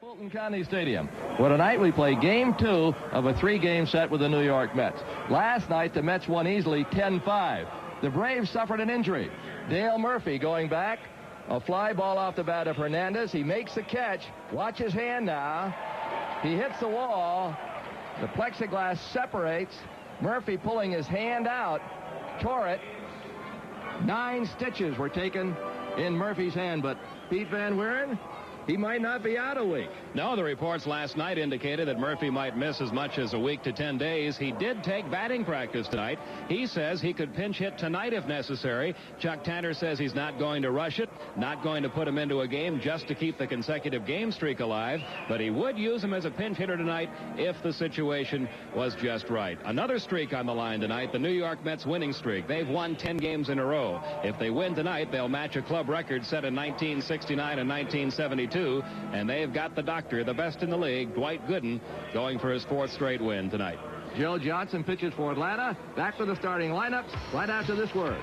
Fulton County Stadium, where tonight we play Game 2 of a 3-game set with the New York Mets. Last night, the Mets won easily 10-5. The Braves suffered an injury. Dale Murphy going back. A fly ball off the bat of Hernandez. He makes the catch. Watch his hand now. He hits the wall. The plexiglass separates. Murphy pulling his hand out. Tore it. 9 stitches were taken in Murphy's hand, but Pete Van Wieren, he might not be out a week. No, the reports last night indicated that Murphy might miss as much as a week to 10 days. He did take batting practice tonight. He says he could pinch hit tonight if necessary. Chuck Tanner says he's not going to rush it, not going to put him into a game just to keep the consecutive game streak alive, but he would use him as a pinch hitter tonight if the situation was just right. Another streak on the line tonight, the New York Mets winning streak. They've won 10 games in a row. If they win tonight, they'll match a club record set in 1969 and 1972. And they've got the doctor, the best in the league, Dwight Gooden, going for his 4th straight win tonight. Joe Johnson pitches for Atlanta. Back to the starting lineups right after this word.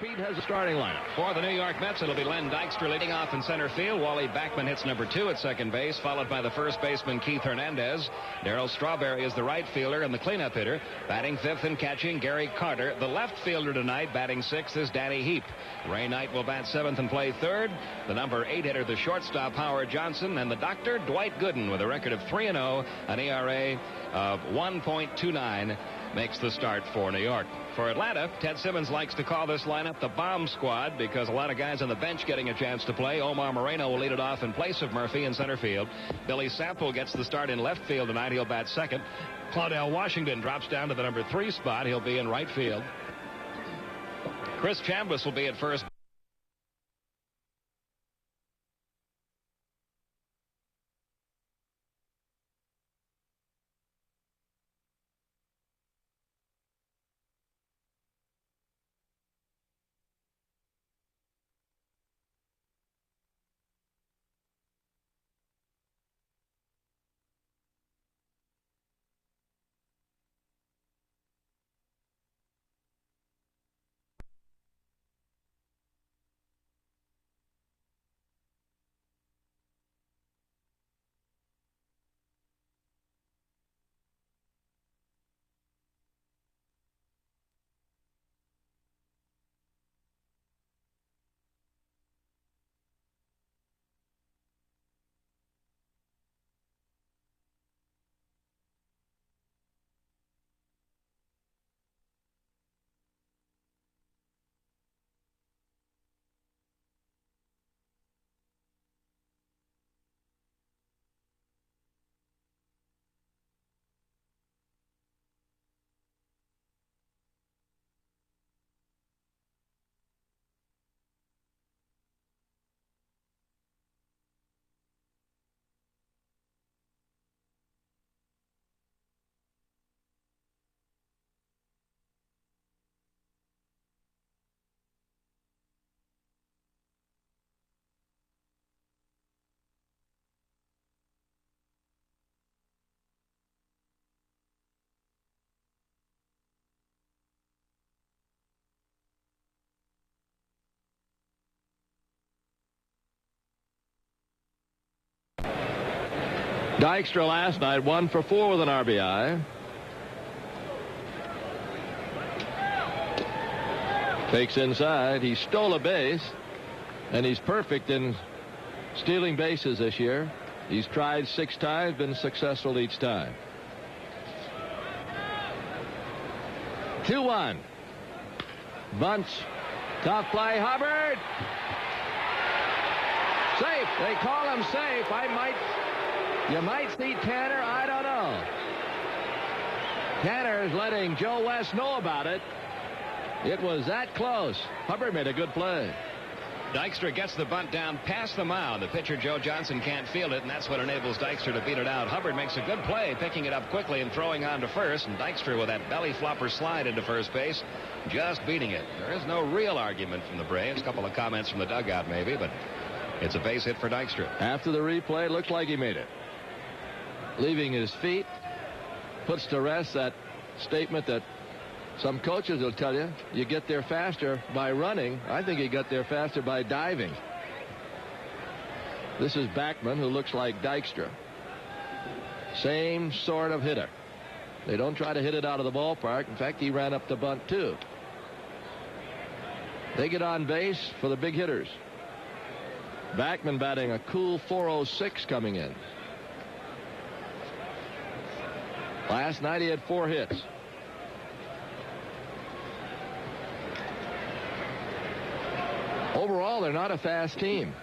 Pete has a starting lineup. For the New York Mets, it'll be Len Dykstra leading off in center field. Wally Backman hits number 2 at second base, followed by the first baseman Keith Hernandez. Darryl Strawberry is the right fielder and the cleanup hitter. Batting 5th and catching, Gary Carter. The left fielder tonight, batting 6th, is Danny Heap. Ray Knight will bat 7th and play 3rd. The number 8 hitter, the shortstop, Howard Johnson. And the doctor, Dwight Gooden, with a record of 3-0, an ERA of 1.29, makes the start for New York. For Atlanta, Ted Simmons likes to call this lineup the bomb squad because a lot of guys on the bench getting a chance to play. Omar Moreno will lead it off in place of Murphy in center field. Billy Sample gets the start in left field tonight. He'll bat 2nd. Claudell Washington drops down to the number 3 spot. He'll be in right field. Chris Chambliss will be at first. Dykstra last night 1 for 4 with an RBI. Takes inside. He stole a base, and he's perfect in stealing bases this year. He's tried 6 times, been successful each time. 2-1. Bunts. Tough play. Hubbard. Safe. They call him safe. You might see Tanner. I don't know. Tanner is letting Joe West know about it. It was that close. Hubbard made a good play. Dykstra gets the bunt down past the mound. The pitcher, Joe Johnson, can't field it, and that's what enables Dykstra to beat it out. Hubbard makes a good play, picking it up quickly and throwing on to first, and Dykstra with that belly flopper slide into first base, just beating it. There is no real argument from the Braves. A couple of comments from the dugout maybe, but it's a base hit for Dykstra. After the replay, it looked like he made it. Leaving his feet, puts to rest that statement that Some coaches will tell you you get there faster by running. I think he got there faster by diving. This is Backman, who looks like Dykstra. Same sort of hitter. They don't try to hit it out of the ballpark. In fact, he ran up the bunt, too. They get on base for the big hitters. Backman batting a cool .406 coming in. Last night he had 4 hits. Overall, they're not a fast team.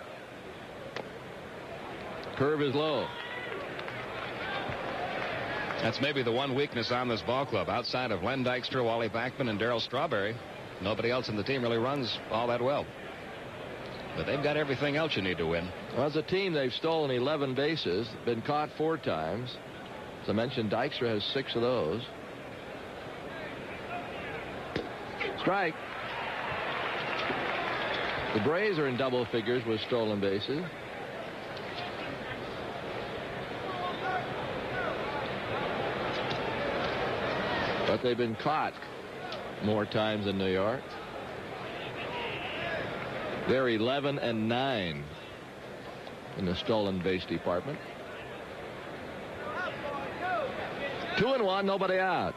Curve is low. That's maybe the one weakness on this ball club. Outside of Len Dykstra, Wally Backman, and Darryl Strawberry, nobody else in the team really runs all that well. But they've got everything else you need to win. Well, as a team, they've stolen 11 bases, been caught 4 times. As I mentioned, Dykstra has 6 of those. Strike. The Braves are in double figures with stolen bases. But they've been caught more times than New York. They're 11-9 in the stolen base department. 2-1, nobody out.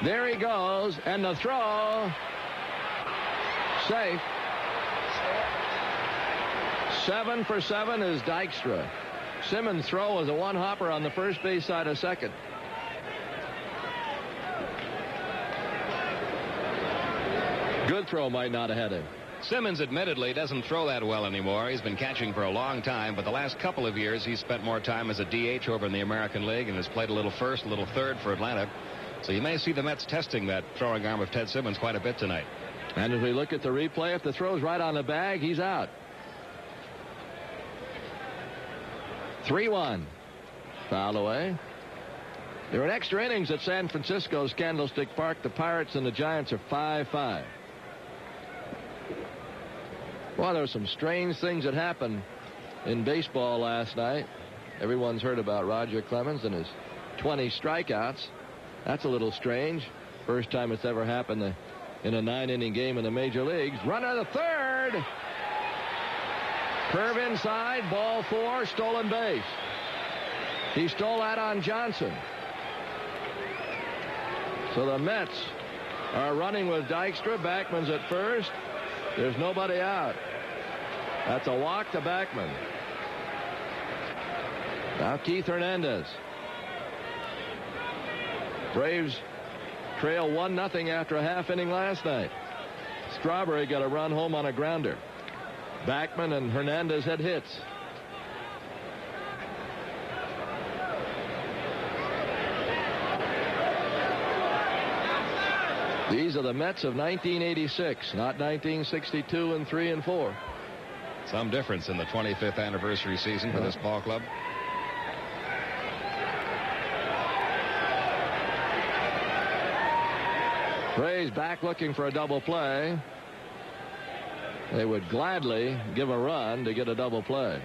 There he goes, and the throw. Safe. 7 for 7 is Dykstra. Simmons' throw was a one-hopper on the first base side of second. Good throw, might not have had him. Simmons admittedly doesn't throw that well anymore. He's been catching for a long time, but the last couple of years he's spent more time as a DH over in the American League and has played a little first, a little third for Atlanta. So you may see the Mets testing that throwing arm of Ted Simmons quite a bit tonight. And as we look at the replay, if the throw's right on the bag, he's out. 3-1. Foul away. There are extra innings at San Francisco's Candlestick Park. The Pirates and the Giants are 5-5. Well, there were some strange things that happened in baseball last night. Everyone's heard about Roger Clemens and his 20 strikeouts. That's a little strange. First time it's ever happened in a 9-inning game in the major leagues. Runner to third. Curve inside. Ball 4. Stolen base. He stole that on Johnson. So the Mets are running with Dykstra. Backman's at first. There's nobody out. That's a walk to Backman. Now Keith Hernandez. Braves trail 1-0 after a half inning last night. Strawberry got a run home on a grounder. Backman and Hernandez had hits. These are the Mets of 1986, not 1962 and 3 and 4. Some difference in the 25th anniversary season for this ball club. Braves back looking for a double play. They would gladly give a run to get a double play.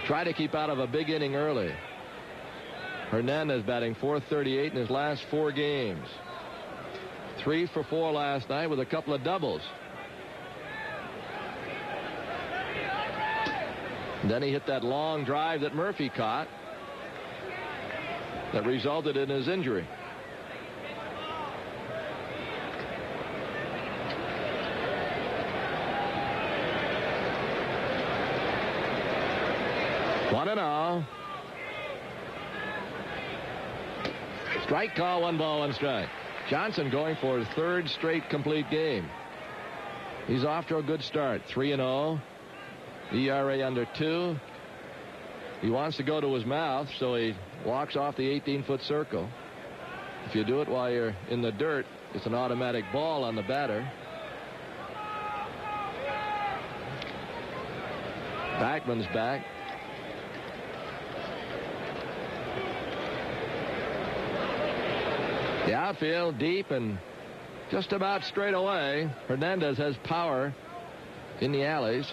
Try to keep out of a big inning early. Hernandez batting .438 in his last 4 games. 3 for 4 last night with a couple of doubles. And then he hit that long drive that Murphy caught that resulted in his injury. One and all. Strike call, 1 ball, 1 strike. Johnson going for his 3rd straight complete game. He's off to a good start. 3-0. ERA under 2. He wants to go to his mouth, so he walks off the 18-foot circle. If you do it while you're in the dirt, it's an automatic ball on the batter. Backman's back. The outfield deep and just about straight away. Hernandez has power in the alleys.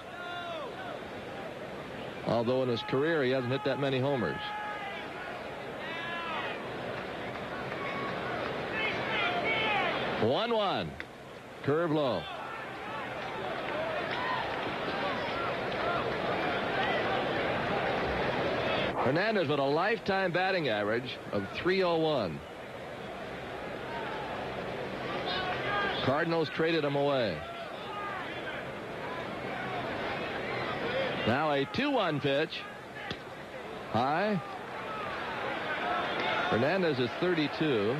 Although in his career he hasn't hit that many homers. 1-1. Curve low. Hernandez with a lifetime batting average of .301. Cardinals traded him away. Now a 2-1 pitch. High. Hernandez is 32.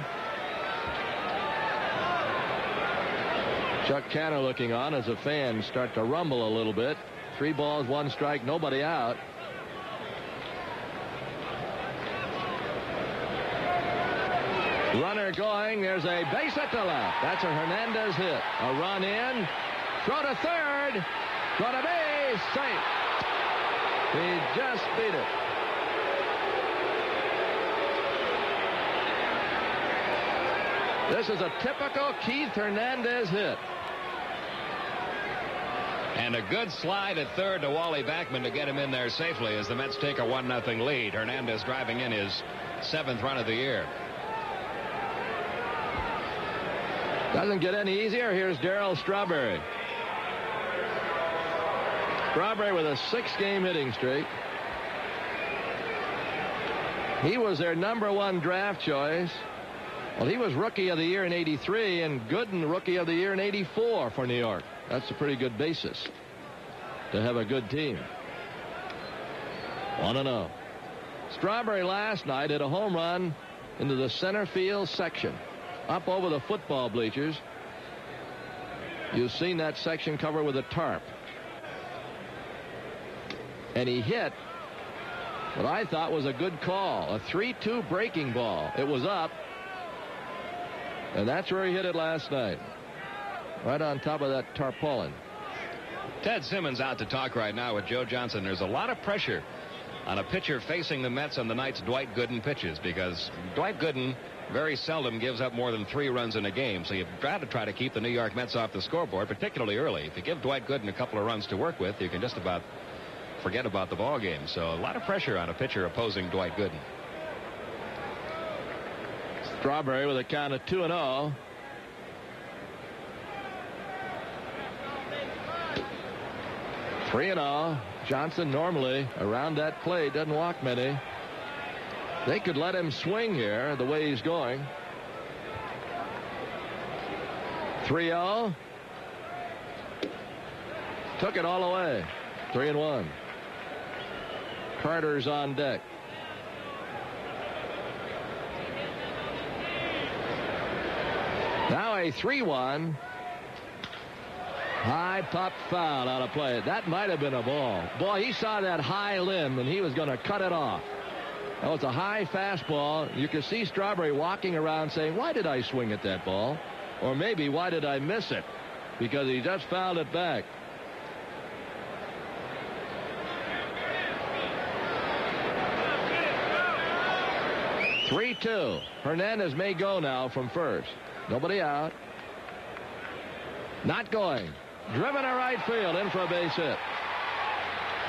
Chuck Canner looking on as the fans start to rumble a little bit. 3 balls, 1 strike, nobody out. Runner going. There's a base hit to left. That's a Hernandez hit. A run in. Throw to third. Throw to base. Safe. He just beat it. This is a typical Keith Hernandez hit. And a good slide at third to Wally Backman to get him in there safely as the Mets take a 1-0 lead. Hernandez driving in his 7th run of the year. Doesn't get any easier. Here's Darryl Strawberry. Strawberry with a 6-game hitting streak. He was their #1 draft choice. Well, he was Rookie of the Year in '83 and Gooden Rookie of the Year in '84 for New York. That's a pretty good basis to have a good team. 1-0. Strawberry last night hit a home run into the center field section, up over the football bleachers. You've seen that section covered with a tarp. And he hit what I thought was a good call, a 3-2 breaking ball. It was up, and that's where he hit it last night, right on top of that tarpaulin. Ted Simmons out to talk right now with Joe Johnson. There's a lot of pressure on a pitcher facing the Mets on the nights Dwight Gooden pitches, because Dwight Gooden very seldom gives up more than 3 runs in a game. So you've got to try to keep the New York Mets off the scoreboard, particularly early. If you give Dwight Gooden a couple of runs to work with, you can just about forget about the ball game. So a lot of pressure on a pitcher opposing Dwight Gooden. Strawberry with a count of 2-0. Three and all. Johnson normally around that plate doesn't walk many. They could let him swing here the way he's going. 3-0. Took it all away. 3-1. Carter's on deck. Now a 3-1. High pop foul out of play. That might have been a ball. Boy, he saw that high limb and he was going to cut it off. That was a high fastball. You could see Strawberry walking around saying, why did I swing at that ball? Or maybe, why did I miss it? Because he just fouled it back. (3-2). Hernandez may go now from first. Nobody out. Not going. Driven to right field, in for a base hit.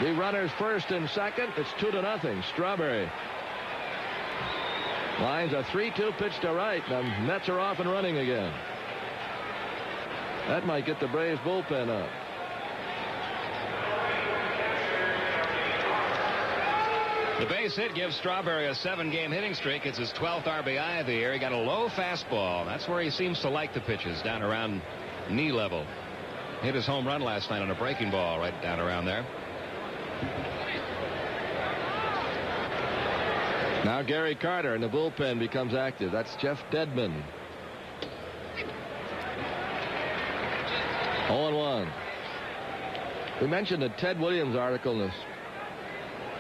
The runners first and second. It's 2-0. Strawberry lines a 3-2 pitch to right. The Mets are off and running again. That might get the Braves bullpen up. The base hit gives Strawberry a 7-game hitting streak. It's his 12th RBI of the year. He got a low fastball. That's where he seems to like the pitches, down around knee level. Hit his home run last night on a breaking ball right down around there. Now Gary Carter in the bullpen becomes active. That's Jeff Dedman. 0-1. We mentioned a Ted Williams article in the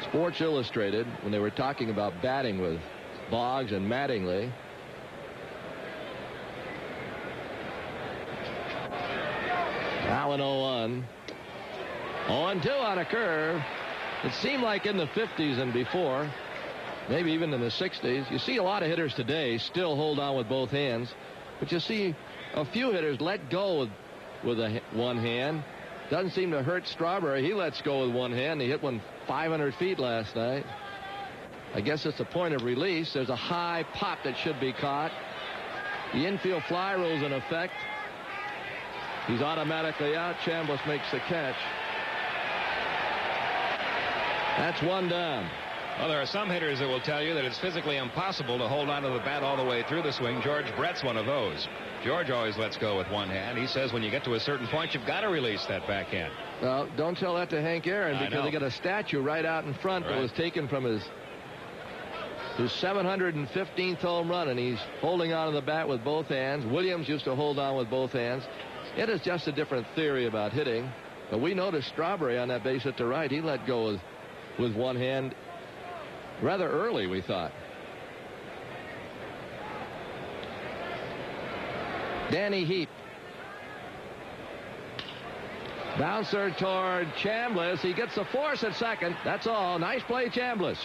Sports Illustrated when they were talking about batting with Boggs and Mattingly. Now an 0-1. 0-2 on a curve. It seemed like in the 50s and before, maybe even in the 60s, you see a lot of hitters today still hold on with both hands, but you see a few hitters let go with one hand. Doesn't seem to hurt Strawberry. He lets go with one hand. He hit one 500 feet last night. I guess it's a point of release. There's a high pop that should be caught. The infield fly rule's in effect. He's automatically out. Chambliss makes the catch. That's one down. Well, there are some hitters that will tell you that it's physically impossible to hold on to the bat all the way through the swing. George Brett's one of those. George always lets go with one hand. He says when you get to a certain point, you've got to release that backhand. Well, don't tell that to Hank Aaron, because they got a statue right out in front that was taken from his 715th home run, and he's holding on to the bat with both hands. Williams used to hold on with both hands. It is just a different theory about hitting. But we noticed Strawberry on that base hit to right. He let go with one hand rather early, we thought. Danny Heap. Bouncer toward Chambliss. He gets the force at second. That's all. Nice play, Chambliss.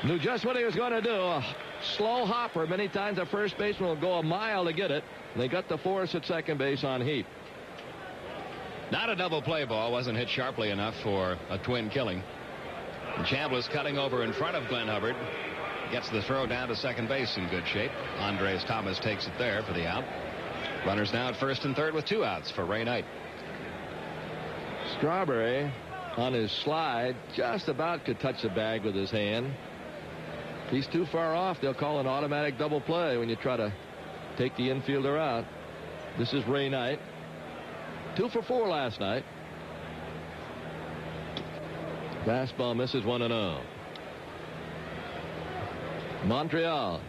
Knew just what he was going to do. A slow hopper. Many times a first baseman will go a mile to get it. They got the force at second base on Heap. Not a double play ball. Wasn't hit sharply enough for a twin killing. And Chambliss cutting over in front of Glenn Hubbard. Gets the throw down to second base in good shape. Andres Thomas takes it there for the out. Runners now at first and third with 2 outs for Ray Knight. Strawberry on his slide just about could touch the bag with his hand. If he's too far off, they'll call an automatic double play when you try to take the infielder out. This is Ray Knight. 2 for 4 last night. Fastball misses 1-0. Montreal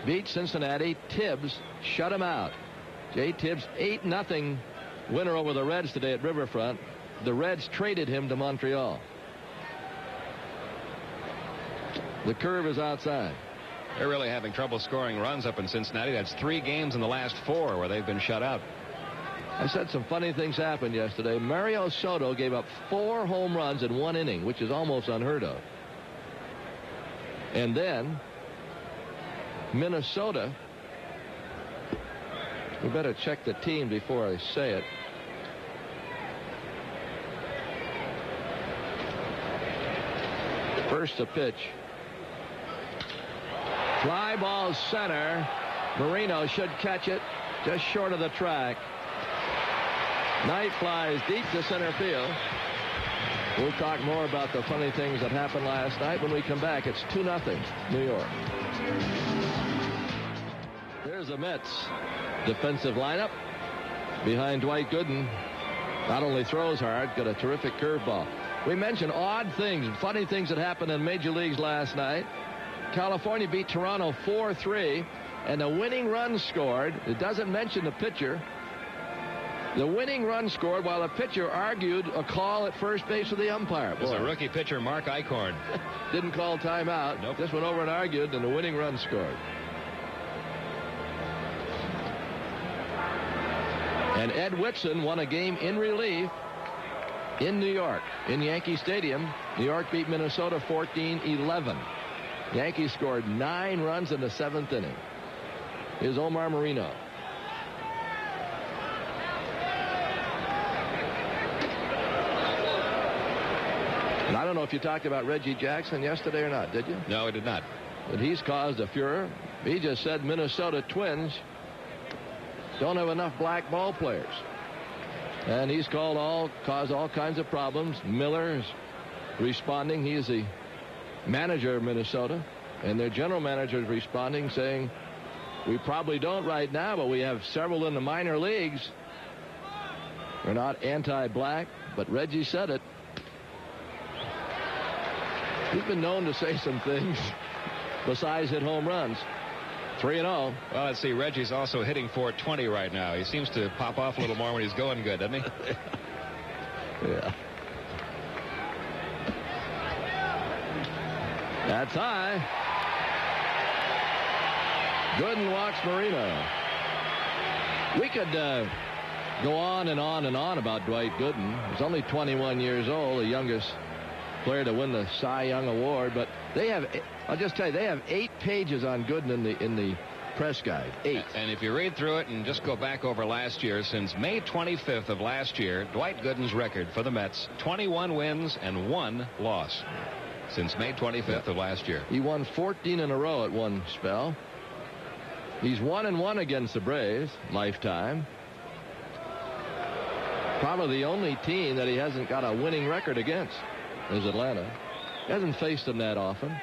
beat Cincinnati. Tibbs shut him out. Jay Tibbs 8-0 winner over the Reds today at Riverfront. The Reds traded him to Montreal. The curve is outside. They're really having trouble scoring runs up in Cincinnati. That's 3 games in the last 4 where they've been shut out. I said some funny things happened yesterday. Mario Soto gave up 4 home runs in 1 inning, which is almost unheard of. And then Minnesota, we better check the team before I say it. First to pitch. Fly ball center. Marino should catch it just short of the track. Knight flies deep to center field. We'll talk more about the funny things that happened last night when we come back. It's 2-0 New York. There's the Mets defensive lineup behind Dwight Gooden. Not only throws hard, got a terrific curveball. We mentioned odd things, funny things that happened in major leagues last night. California beat Toronto 4-3, and the winning run scored. It doesn't mention the pitcher. The winning run scored while the pitcher argued a call at first base with the umpire. It was a rookie pitcher, Mark Eichhorn. Didn't call timeout. Nope. Just went over and argued, and the winning run scored. And Ed Whitson won a game in relief in New York, in Yankee Stadium. New York beat Minnesota 14-11. Yankees scored 9 runs in the 7th inning. Here's Omar Marino. And I don't know if you talked about Reggie Jackson yesterday or not, did you? No, I did not. But he's caused a furor. He just said Minnesota Twins don't have enough black ball players. And he's caused all kinds of problems. Miller is responding. He is the manager of Minnesota. And their general manager is responding, saying, we probably don't right now, but we have several in the minor leagues. We're not anti-black, but Reggie said it. He's been known to say some things besides hit home runs. 3-0. Well, let's see. Reggie's also hitting .420 right now. He seems to pop off a little more when he's going good, doesn't he? Yeah. That's high. Gooden walks Marino. We could go on and on and on about Dwight Gooden. He's only 21 years old, the youngest player to win the Cy Young Award. But they have, I'll just tell you, they have 8 pages on Gooden in the press guide. 8. And if you read through it and just go back over last year, since May 25th of last year, Dwight Gooden's record for the Mets, 21 wins and 1 loss. Since May 25th of last year. He won 14 in a row at one spell. He's 1-1 against the Braves lifetime. Probably the only team that he hasn't got a winning record against is Atlanta. He hasn't faced them that often.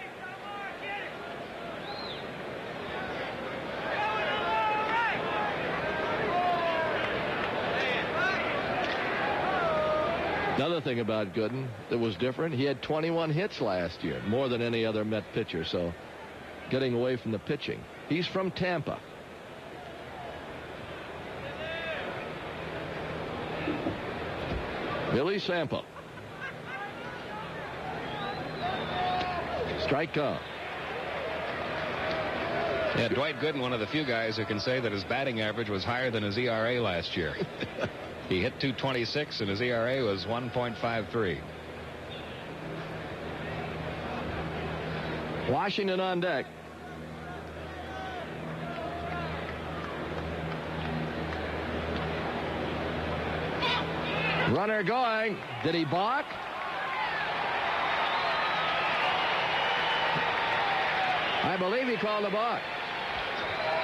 Another thing about Gooden that was different, he had 21 hits last year, more than any other Met pitcher, so getting away from the pitching. He's from Tampa. Billy Sample. Strike call. Yeah, Dwight Gooden, one of the few guys who can say that his batting average was higher than his ERA last year. He hit .226 and his ERA was 1.53. Washington on deck. Runner going. Did he balk? I believe he called a balk.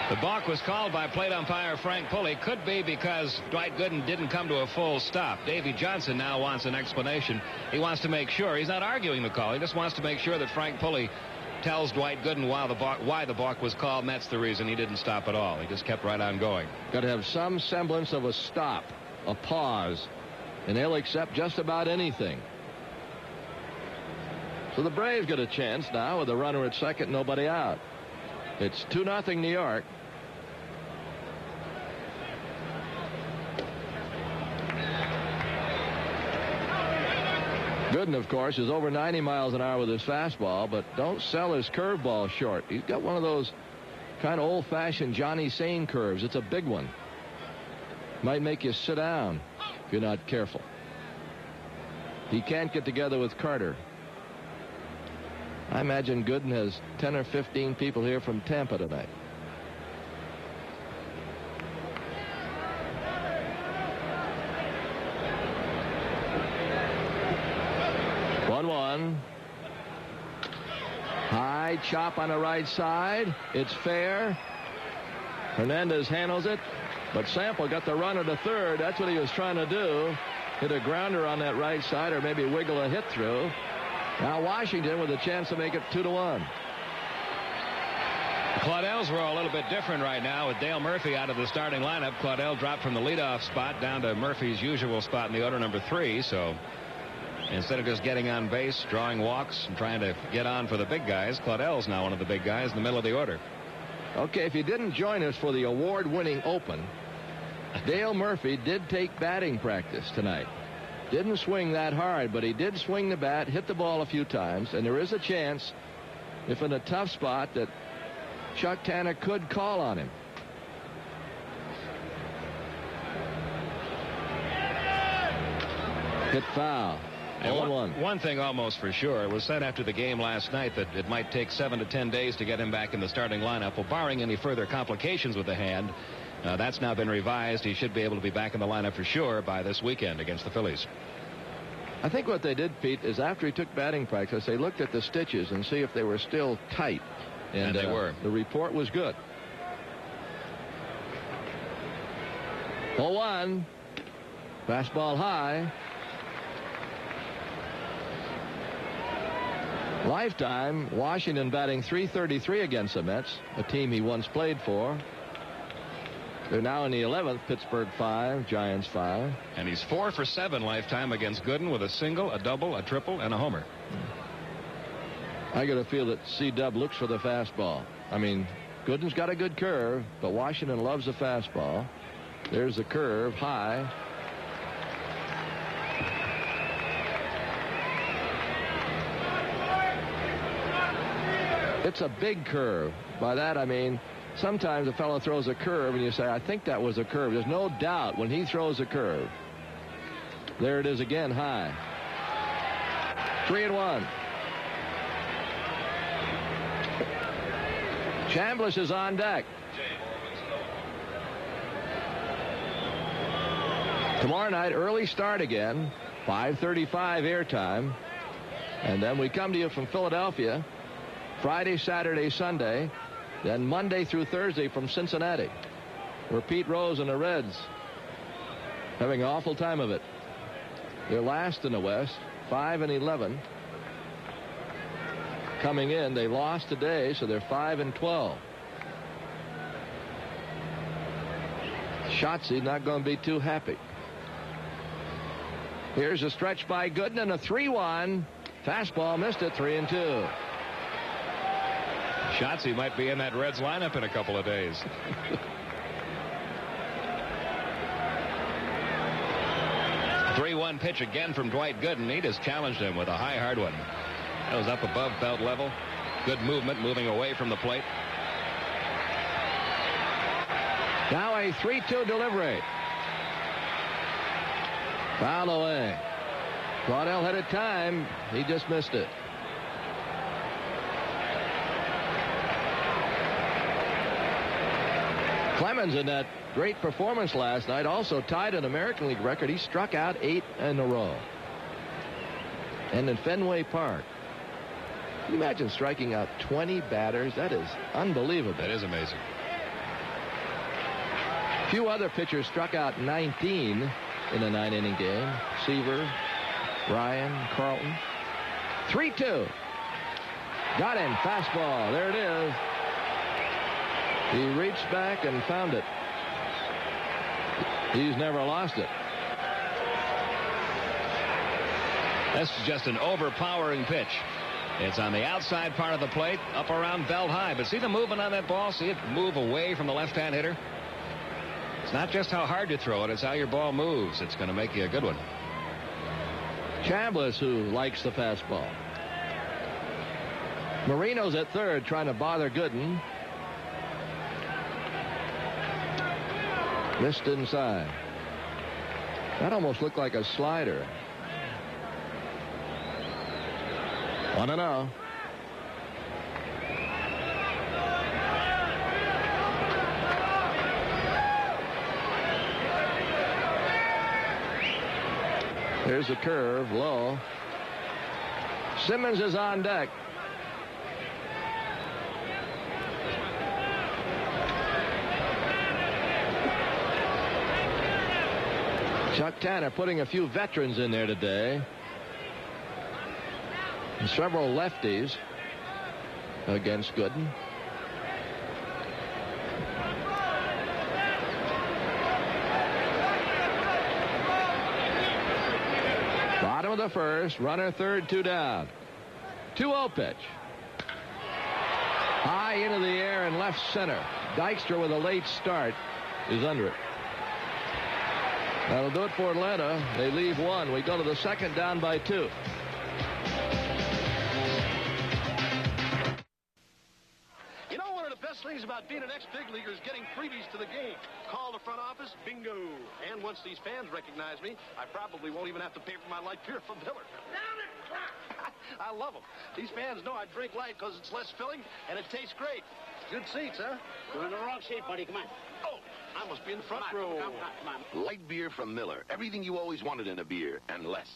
The balk was called by plate umpire Frank Pulley. Could be because Dwight Gooden didn't come to a full stop. Davey Johnson now wants an explanation. He wants to make sure. He's not arguing the call. He just wants to make sure that Frank Pulley tells Dwight Gooden why the balk was called, and that's the reason he didn't stop at all. He just kept right on going. Got to have some semblance of a stop, a pause, and they'll accept just about anything. So the Braves get a chance now with a runner at second, nobody out. It's 2-0 New York. Gooden, of course, is over 90 miles an hour with his fastball, but don't sell his curveball short. He's got one of those kind of old-fashioned Johnny Sane curves. It's a big one. Might make you sit down if you're not careful. He can't get together with Carter. I imagine Gooden has 10 or 15 people here from Tampa tonight. High chop on the right side. It's fair. Hernandez handles it, but Sample got the runner to third. That's what he was trying to do. Hit a grounder on that right side, or maybe wiggle a hit through. Now Washington with a chance to make it 2-1. Claudel's were a little bit different right now with Dale Murphy out of the starting lineup. Claudel dropped from the leadoff spot down to Murphy's usual spot in the order, number 3. So instead of just getting on base, drawing walks, and trying to get on for the big guys, Claudel's now one of the big guys in the middle of the order. Okay, if you didn't join us for the award-winning Open, Dale Murphy did take batting practice tonight. Didn't swing that hard, but he did swing the bat, hit the ball a few times, and there is a chance, if in a tough spot, that Chuck Tanner could call on him. Hit foul. One thing almost for sure. It was said after the game last night that it might take 7 to 10 days to get him back in the starting lineup. Well, barring any further complications with the hand, that's now been revised. He should be able to be back in the lineup for sure by this weekend against the Phillies. I think what they did, Pete, is after he took batting practice, they looked at the stitches and see if they were still tight. And they were. The report was good. 0-1. Fastball high. Lifetime, Washington batting .333 against the Mets, a team he once played for. They're now in the 11th. Pittsburgh 5, Giants 5. And he's 4 for 7 lifetime against Gooden with a single, a double, a triple, and a homer. I got to feel that C-Dub looks for the fastball. I mean, Gooden's got a good curve, but Washington loves the fastball. There's the curve, high. It's a big curve. By that, I mean, sometimes a fellow throws a curve and you say, I think that was a curve. There's no doubt when he throws a curve. There it is again, high. 3-1. Chambliss is on deck. Tomorrow night, early start again. 5:35 airtime. And then we come to you from Philadelphia Friday, Saturday, Sunday. Then Monday through Thursday from Cincinnati, where Pete Rose and the Reds having an awful time of it. They're last in the West, 5-11. Coming in, they lost today, so they're 5-12. Shotzi not going to be too happy. Here's a stretch by Gooden and a 3-1. Fastball missed it, 3-2. Shotzi might be in that Reds lineup in a couple of days. A 3-1 pitch again from Dwight Gooden. He just challenged him with a high, hard one. That was up above belt level. Good movement, moving away from the plate. Now a 3-2 delivery. Foul away. Caudell had it time. He just missed it. Clemens, in that great performance last night, also tied an American League record. He struck out 8 in a row. And in Fenway Park. Can you imagine striking out 20 batters? That is unbelievable. That is amazing. Few other pitchers struck out 19 in a 9-inning game. Seaver, Ryan, Carlton. 3-2. Got him. Fastball. There it is. He reached back and found it. He's never lost it. That's just an overpowering pitch. It's on the outside part of the plate, up around belt high. But see the movement on that ball? See it move away from the left-hand hitter? It's not just how hard you throw it, it's how your ball moves. It's going to make you a good one. Chambliss, who likes the fastball. Marino's at third, trying to bother Gooden. Missed inside. That almost looked like a slider. 1-0. Here's a curve, low. Simmons is on deck. Chuck Tanner putting a few veterans in there today. And several lefties against Gooden. Bottom of the first, runner third, 2 down. 2-0 pitch. High into the air and left center. Dykstra with a late start is under it. That'll do it for Atlanta. They leave 1. We go to the second, down by 2. You know, one of the best things about being an ex-big leaguer is getting freebies to the game. Call the front office, bingo. And once these fans recognize me, I probably won't even have to pay for my light beer from Miller. I love them. These fans know I drink light because it's less filling and it tastes great. Good seats, huh? You're in the wrong seat, buddy. Come on. Oh, I must be in the front row. Come on. Light beer from Miller. Everything you always wanted in a beer, and less.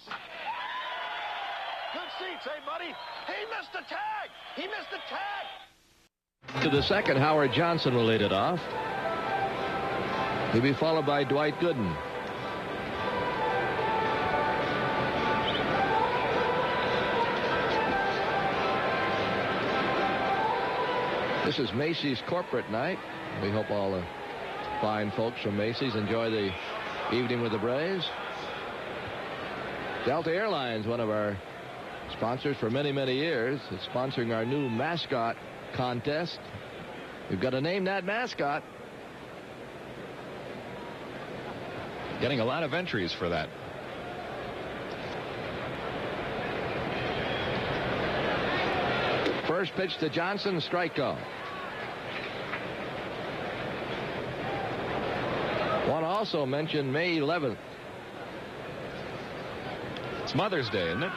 Good seats, hey, buddy? He missed the tag! He missed the tag! To the second, Howard Johnson will lead it off. He'll be followed by Dwight Gooden. This is Macy's corporate night. We hope all the fine folks from Macy's enjoy the evening with the Braves. Delta Airlines, one of our sponsors for many, many years, is sponsoring our new mascot contest. We've got to name that mascot. Getting a lot of entries for that. First pitch to Johnson, strikeout. One also mentioned May 11th. It's Mother's Day, isn't it?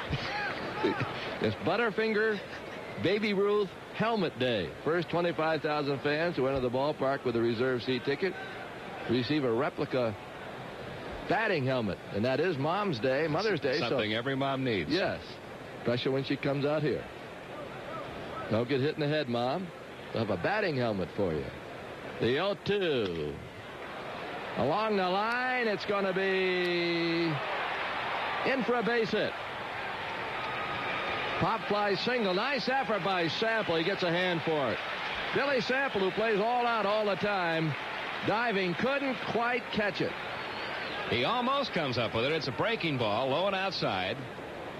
It's Butterfinger Baby Ruth Helmet Day. First 25,000 fans who enter the ballpark with a reserved seat ticket receive a replica batting helmet. And that is Mom's Day, Mother's Day. Something every mom needs. Yes. Especially when she comes out here. Don't get hit in the head, Mom. of a batting helmet for you. The 0-2. Along the line, it's going to be in for a base hit. Pop fly single. Nice effort by Sample. He gets a hand for it. Billy Sample, who plays all out all the time, diving, couldn't quite catch it. He almost comes up with it. It's a breaking ball, low and outside.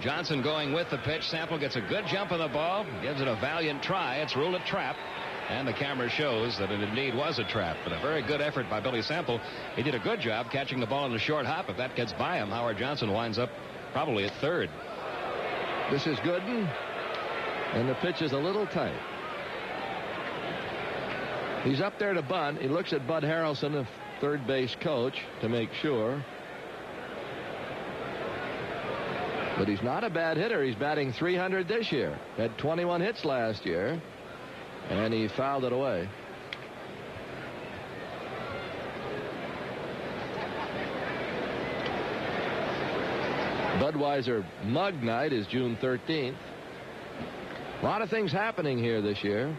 Johnson going with the pitch. Sample gets a good jump on the ball, gives it a valiant try. It's ruled a trap, and the camera shows that it indeed was a trap. But a very good effort by Billy Sample. He did a good job catching the ball in the short hop. If that gets by him, Howard Johnson winds up probably at third. This is Gooden, and the pitch is a little tight. He's up there to bunt. He looks at Bud Harrelson, the third base coach, to make sure. But he's not a bad hitter. He's batting .300 this year. Had 21 hits last year, and he fouled it away. Budweiser Mug Night is June 13th. A lot of things happening here this year.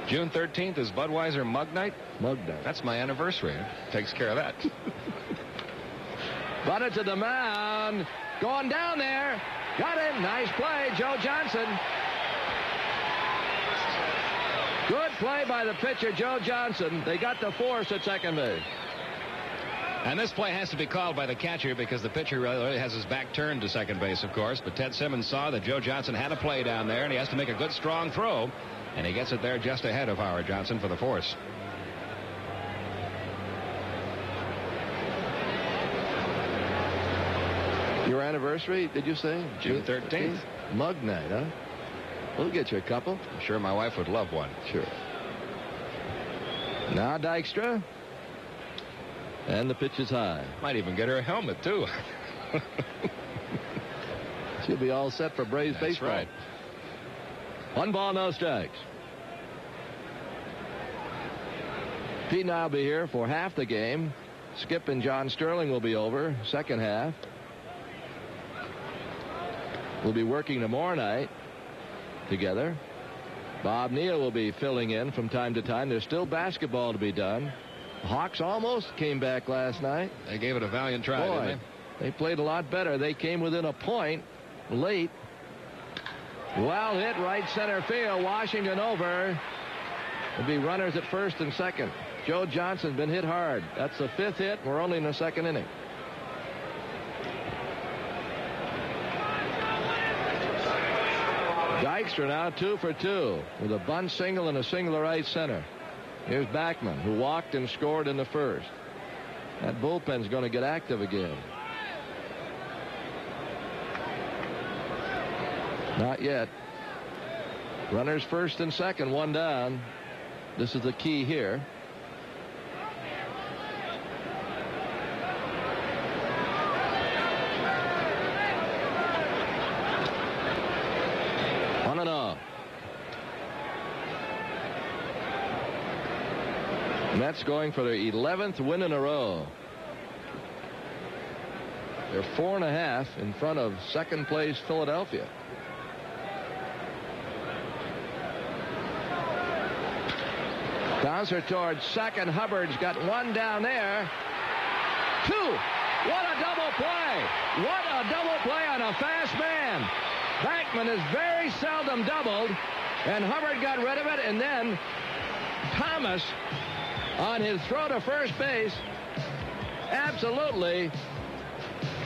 June 13th is Budweiser Mug Night? Mug Night. That's my anniversary. Takes care of that. Butter to the mound. Going down there. Got him. Nice play, Joe Johnson. Good play by the pitcher, Joe Johnson. They got the force at second base. And this play has to be called by the catcher because the pitcher really has his back turned to second base, of course. But Ted Simmons saw that Joe Johnson had a play down there, and he has to make a good, strong throw. And he gets it there just ahead of Howard Johnson for the force. Your anniversary, did you say? June 13th. Mug Night, huh? We'll get you a couple. I'm sure my wife would love one. Sure. Now Dykstra. And the pitch is high. Might even get her a helmet, too. She'll be all set for Braves That's baseball. Right. 1 ball, no strikes. Pete and I will be here for half the game. Skip and John Sterling will be over second half. We'll be working tomorrow night together. Bob Neal will be filling in from time to time. There's still basketball to be done. Hawks almost came back last night. They gave it a valiant try, Boy, didn't they played a lot better. They came within a point late. Well hit right center field. Washington over. There'll be runners at first and second. Joe Johnson's been hit hard. That's the 5th hit. We're only in the second inning. Dykstra now 2 for 2 with a bunt single and a single to right center. Here's Backman, who walked and scored in the first. That bullpen's going to get active again. Not yet. Runners first and second, 1 down. This is the key here. Mets going for their 11th win in a row. They're 4.5 in front of second place Philadelphia. Bouncer towards second. Hubbard's got 1 down there. 2. What a double play. What a double play on a fast man. Backman is very seldom doubled, and Hubbard got rid of it, and then Thomas on his throw to first base. Absolutely,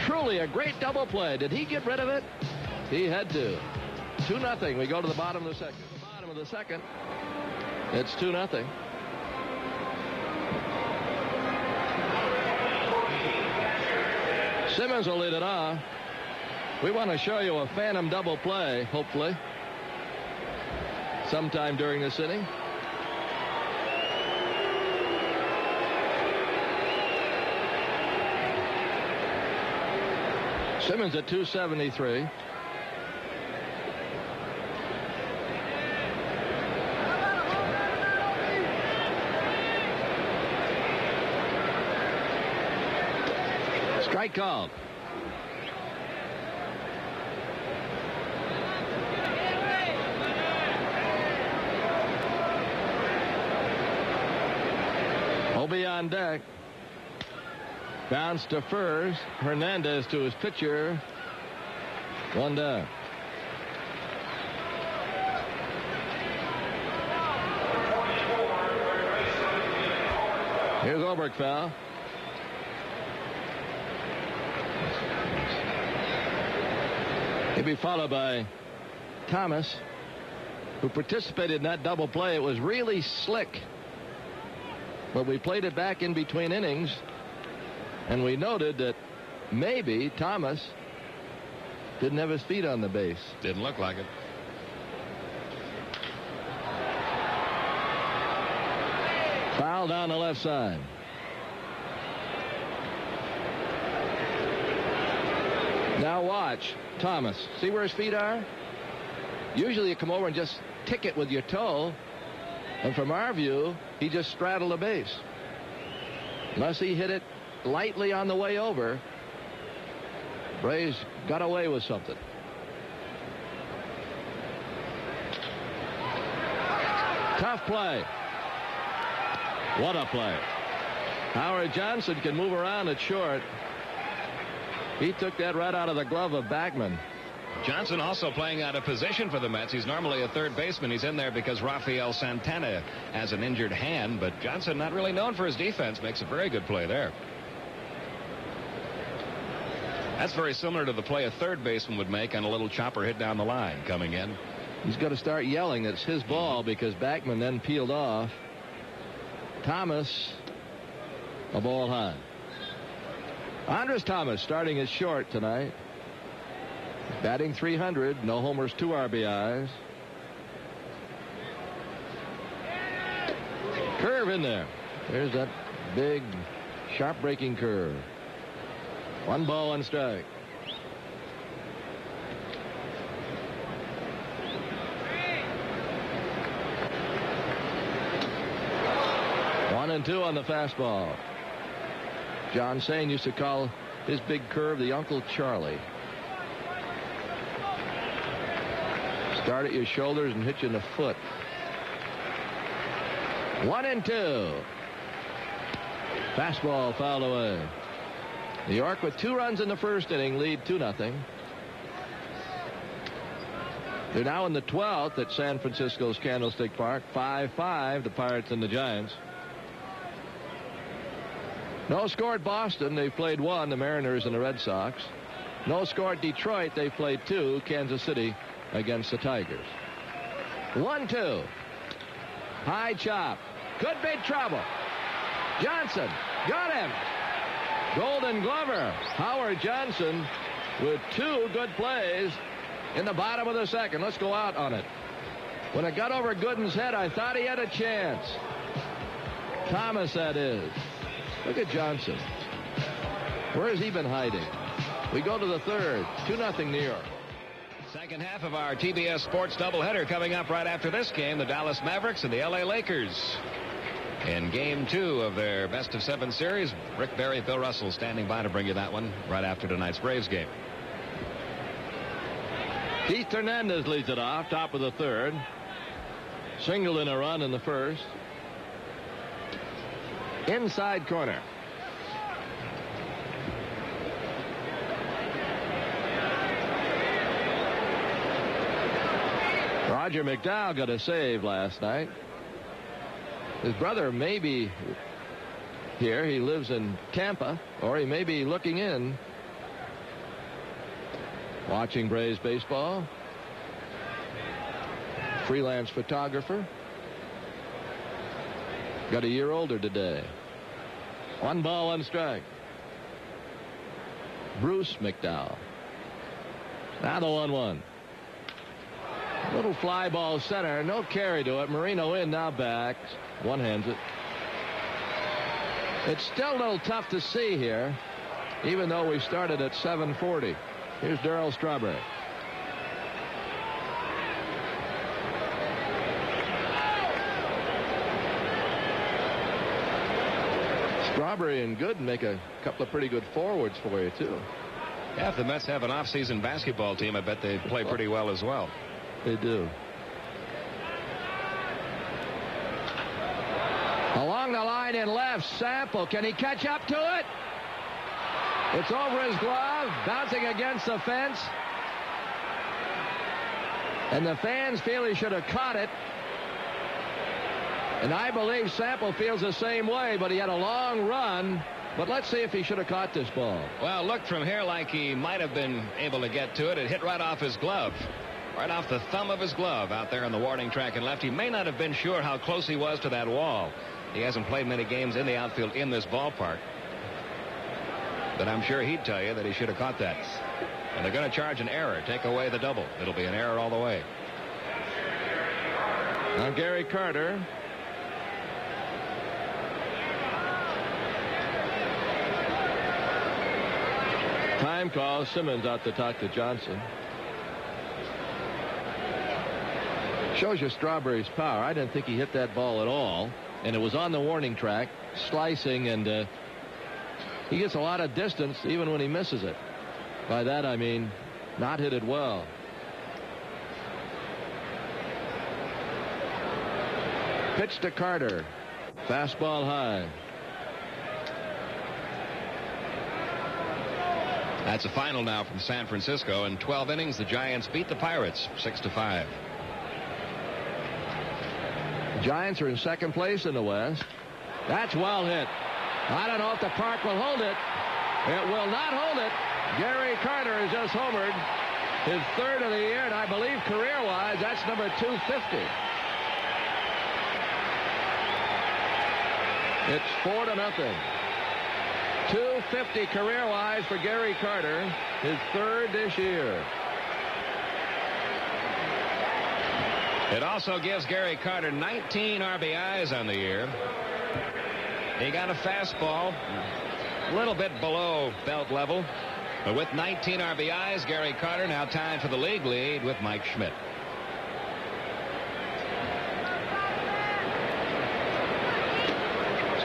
truly a great double play. Did he get rid of it? He had to. 2-0. We go to the bottom of the second. Bottom of the second. It's 2-0. Simmons will lead it off. We want to show you a phantom double play, hopefully, sometime during this inning. Simmons at 273. Strike called. on deck. Bounce to first. Hernandez to his pitcher. One down. Here's Oberkfell. He'll be followed by Thomas, who participated in that double play. It was really slick. But we played it back in between innings, and we noted that maybe Thomas didn't have his feet on the base. Didn't look like it. Foul down the left side. Now watch Thomas. See where his feet are? Usually you come over and just tick it with your toe. And from our view, he just straddled the base. Unless he hit it lightly on the way over, Braves got away with something. Tough play. What a play. Howard Johnson can move around at short. He took that right out of the glove of Backman. Johnson also playing out of position for the Mets. He's normally a third baseman. He's in there because Rafael Santana has an injured hand, but Johnson, not really known for his defense, makes a very good play there. That's very similar to the play a third baseman would make on a little chopper hit down the line coming in. He's got to start yelling that it's his ball because Backman then peeled off. Thomas, a ball high. Andres Thomas starting his short tonight. Batting .300, no homers, 2 RBIs. Curve in there. There's that big, sharp-breaking curve. 1 ball, 1 strike. One and 2 on the fastball. John Sain used to call his big curve the Uncle Charlie. Start at your shoulders and hit you in the foot. 1 and 2. Fastball fouled away. New York with 2 runs in the first inning lead 2-0. They're now in the 12th at San Francisco's Candlestick Park. 5-5, the Pirates and the Giants. No score at Boston. They've played 1, the Mariners and the Red Sox. No score at Detroit. They've played 2, Kansas City against the Tigers. 1-2. High chop. Could be trouble. Johnson got him. Golden Glover. Howard Johnson with 2 good plays in the bottom of the second. Let's go out on it. When it got over Gooden's head, I thought he had a chance. Thomas, that is. Look at Johnson. Where has he been hiding? We go to the 3rd. 2-0 New York. Second half of our TBS Sports doubleheader coming up right after this game. The Dallas Mavericks and the LA Lakers. In game 2 of their best-of-7 series, Rick Barry, Bill Russell standing by to bring you that one right after tonight's Braves game. Keith Hernandez leads it off, top of the 3rd. Singled in a run in the 1st. Inside corner. Roger McDowell got a save last night. His brother may be here. He lives in Tampa, or he may be looking in, watching Braves baseball. Freelance photographer. Got a year older today. 1 ball, 1 strike. Bruce McDowell. Now the 1-1. Little fly ball center. No carry to it. Marino in, now back. One-hands it. It's still a little tough to see here, even though we started at 7:40. Here's Darryl Strawberry. Strawberry and Gooden make a couple of pretty good forwards for you, too. Yeah, if the Mets have an off-season basketball team, I bet they play pretty well as well. They do. Along the line in left, Sample. Can he catch up to it? It's over his glove, bouncing against the fence. And the fans feel he should have caught it. And I believe Sample feels the same way, but he had a long run. But let's see if he should have caught this ball. Well, looked from here like he might have been able to get to it. It hit right off his glove. Right off the thumb of his glove out there on the warning track and left. He may not have been sure how close he was to that wall. He hasn't played many games in the outfield in this ballpark. But I'm sure he'd tell you that he should have caught that. And they're going to charge an error. Take away the double. It'll be an error all the way. Now Gary Carter. Time call. Simmons out to talk to Johnson. Shows you Strawberry's power. I didn't think he hit that ball at all. And it was on the warning track, slicing, and he gets a lot of distance even when he misses it. By that I mean not hit it well. Pitch to Carter. Fastball high. That's a final now from San Francisco. In 12 innings, the Giants beat the Pirates 6-5. The Giants are in second place in the West. That's well hit. I don't know if the park will hold it. It will not hold it. Gary Carter has just homered. His third of the year, and I believe career-wise, that's number 250. It's 4-0. 250 career-wise for Gary Carter, his third this year. It also gives Gary Carter 19 RBIs on the year. He got a fastball a little bit below belt level. But with 19 RBIs, Gary Carter now tied for the league lead with Mike Schmidt.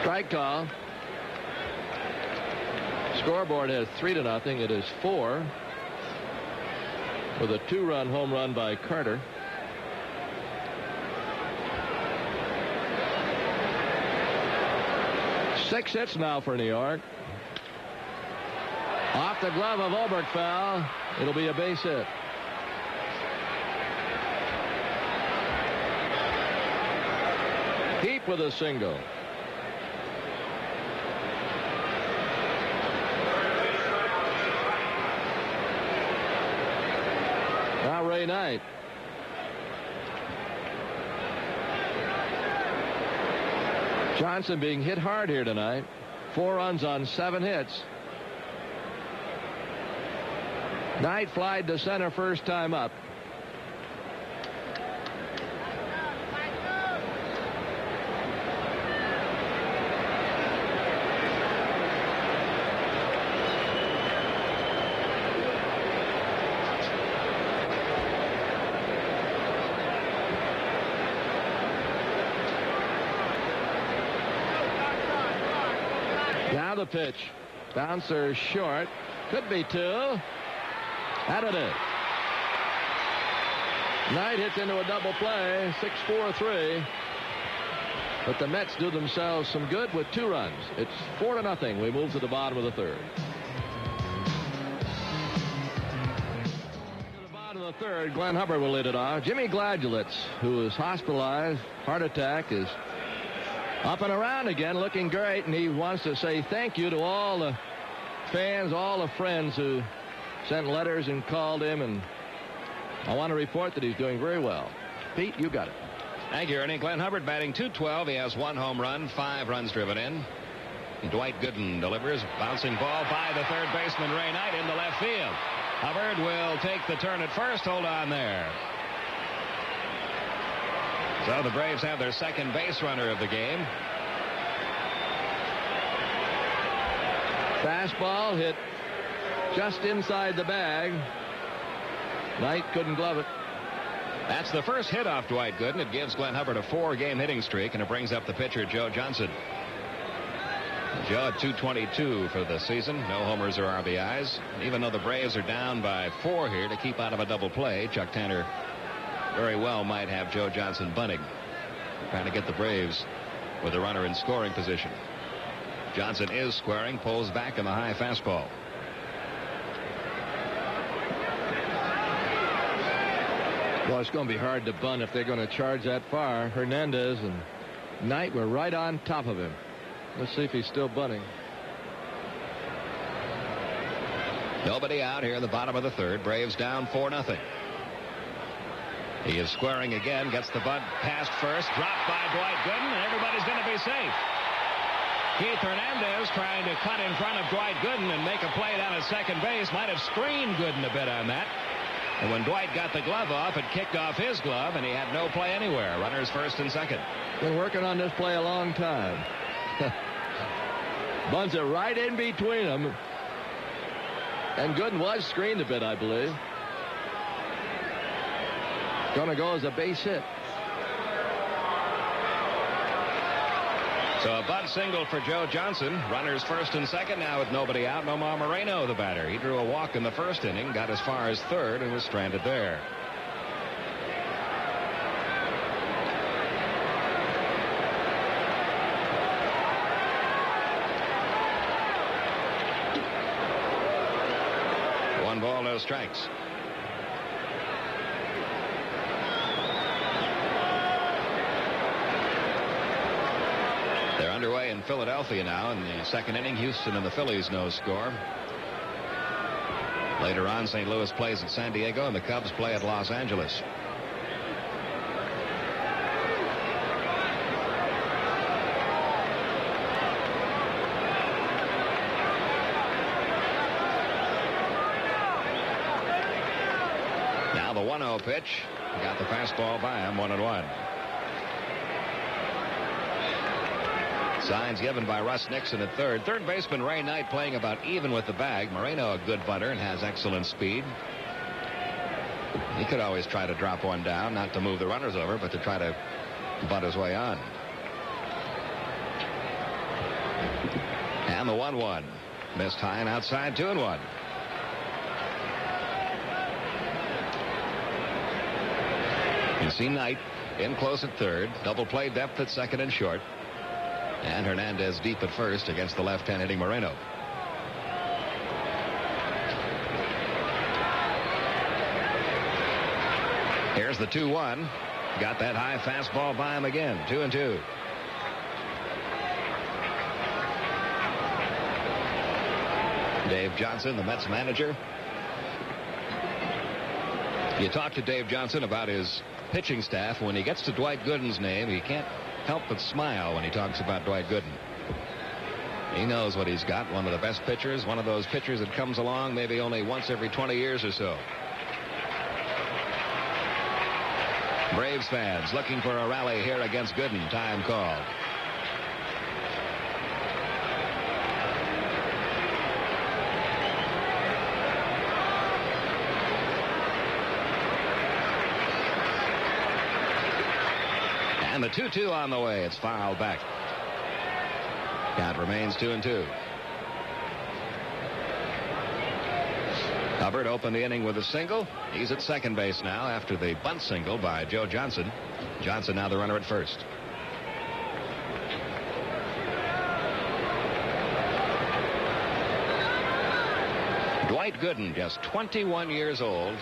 Strike call. Scoreboard has 3-0. It is 4 with a 2-run home run by Carter. Six hits now for New York. Off the glove of Oberkfell. It'll be a base hit. Heap with a single. Now Ray Knight. Johnson being hit hard here tonight. 4 runs on 7 hits. Knight flied to center first time up. Now the pitch. Bouncer short. Could be 2. That it is. Knight hits into a double play. 6-4-3. But the Mets do themselves some good with 2 runs. It's 4-0. We move to the bottom of the third. To the bottom of the third, Glenn Hubbard will lead it off. Jimmy Gladulitz, who is hospitalized, heart attack, is up and around again, looking great, and he wants to say thank you to all the fans, all the friends who sent letters and called him, and I want to report that he's doing very well. Pete, you got it. Thank you, Ernie. Glenn Hubbard batting .212. He has 1 home run, 5 runs driven in. Dwight Gooden delivers. Bouncing ball by the third baseman, Ray Knight, into left field. Hubbard will take the turn at first. Hold on there. So the Braves have their second base runner of the game. Fastball hit just inside the bag. Knight couldn't glove it. That's the first hit off Dwight Gooden. It gives Glenn Hubbard a 4-game hitting streak, and it brings up the pitcher, Joe Johnson. Joe at .222 for the season. No homers or RBIs. Even though the Braves are down by 4 here to keep out of a double play, Chuck Tanner very well might have Joe Johnson bunting, trying to get the Braves with a runner in scoring position. Johnson is squaring, pulls back in the high fastball. Well, it's going to be hard to bunt if they're going to charge that far. Hernandez and Knight were right on top of him. Let's see if he's still bunting. Nobody out here in the bottom of the third. Braves down 4-0. He is squaring again, gets the bunt past first, dropped by Dwight Gooden, and everybody's going to be safe. Keith Hernandez trying to cut in front of Dwight Gooden and make a play down at second base. Might have screened Gooden a bit on that. And when Dwight got the glove off, it kicked off his glove, and he had no play anywhere. Runners first and second. Been working on this play a long time. Bunts it right in between them. And Gooden was screened a bit, I believe. Going to go as a base hit. So a bunt single for Joe Johnson. Runners first and second now with nobody out. Nomar Moreno, the batter. He drew a walk in the first inning, got as far as third, and was stranded there. One ball, no strikes. They're underway in Philadelphia now in the second inning. Houston and the Phillies no score. Later on, St. Louis plays at San Diego and the Cubs play at Los Angeles. Now the 1-0 pitch. Got the fastball by him, 1-1. Signs given by Russ Nixon at third. Third baseman Ray Knight playing about even with the bag. Moreno a good bunter and has excellent speed. He could always try to drop one down, not to move the runners over, but to try to bunt his way on. And the 1-1. Missed high and outside, 2-1. You see Knight in close at third. Double play depth at second and short. And Hernandez deep at first against the left-hand hitting Moreno. Here's the 2-1. Got that high fastball by him again. 2-2. Dave Johnson, the Mets manager. You talk to Dave Johnson about his pitching staff. When he gets to Dwight Gooden's name, he can't help but smile when he talks about Dwight Gooden. He knows what he's got. One of the best pitchers. One of those pitchers that comes along maybe only once every 20 years or so. Braves fans looking for a rally here against Gooden. Time called. And the 2-2 on the way. It's fouled back. Count remains 2-2. Hubbard opened the inning with a single. He's at second base now after the bunt single by Joe Johnson. Johnson now the runner at first. Dwight Gooden, just 21 years old.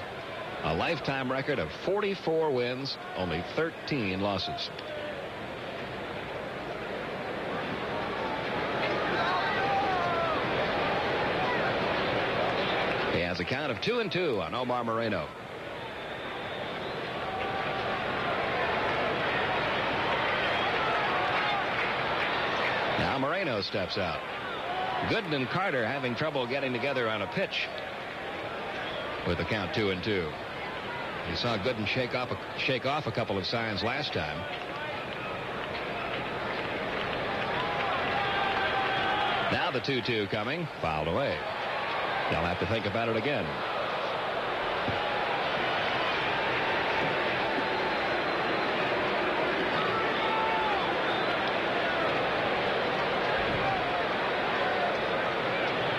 A lifetime record of 44 wins, only 13 losses. He has a count of 2-2 on Omar Moreno. Now Moreno steps out. Gooden and Carter having trouble getting together on a pitch with the count 2-2. You saw Gooden shake off a couple of signs last time. Now the 2-2 coming, fouled away. They'll have to think about it again.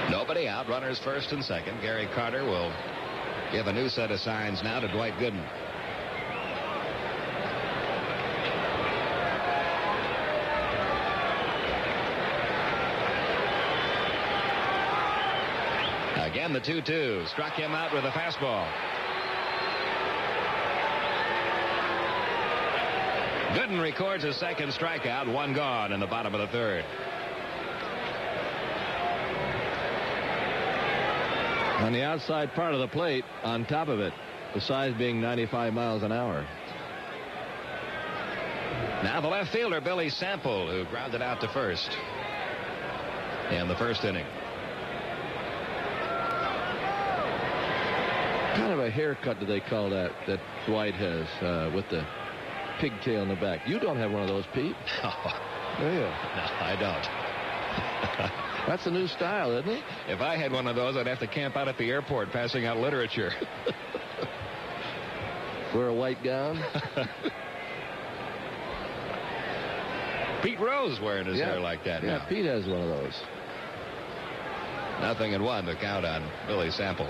Nobody out, runners first and second. Gary Carter will give a new set of signs now to Dwight Gooden. Again, the 2-2 struck him out with a fastball. Gooden records his second strikeout, 1 gone in the bottom of the third. On the outside part of the plate, on top of it, the size being 95 miles an hour. Now the left fielder, Billy Sample, who grounded out to first in the first inning. What kind of a haircut do they call that Dwight has with the pigtail in the back? You don't have one of those, Pete. Do you? No, I don't. That's a new style, isn't it? If I had one of those, I'd have to camp out at the airport passing out literature. Wear a white gown. Pete Rose wearing his hair like that now. Yeah, Pete has one of those. 0-1 to count on Billy Sample.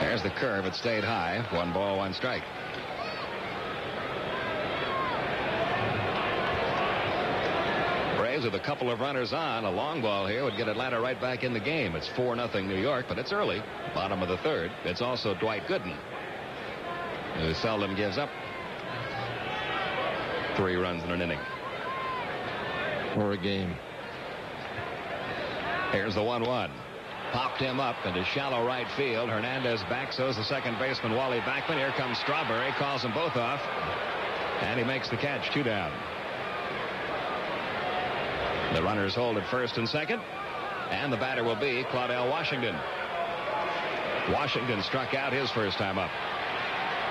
There's the curve. It stayed high. 1 ball, 1 strike. Braves with a couple of runners on. A long ball here would get Atlanta right back in the game. It's 4-0 New York, but it's early. Bottom of the third. It's also Dwight Gooden, who seldom gives up 3 runs in an inning. Or a game. Here's the 1-1. Popped him up into shallow right field. Hernandez backsoes the second baseman, Wally Backman. Here comes Strawberry. Calls them both off. And he makes the catch. 2 down. The runners hold at first and second. And the batter will be Claudell Washington. Washington struck out his first time up.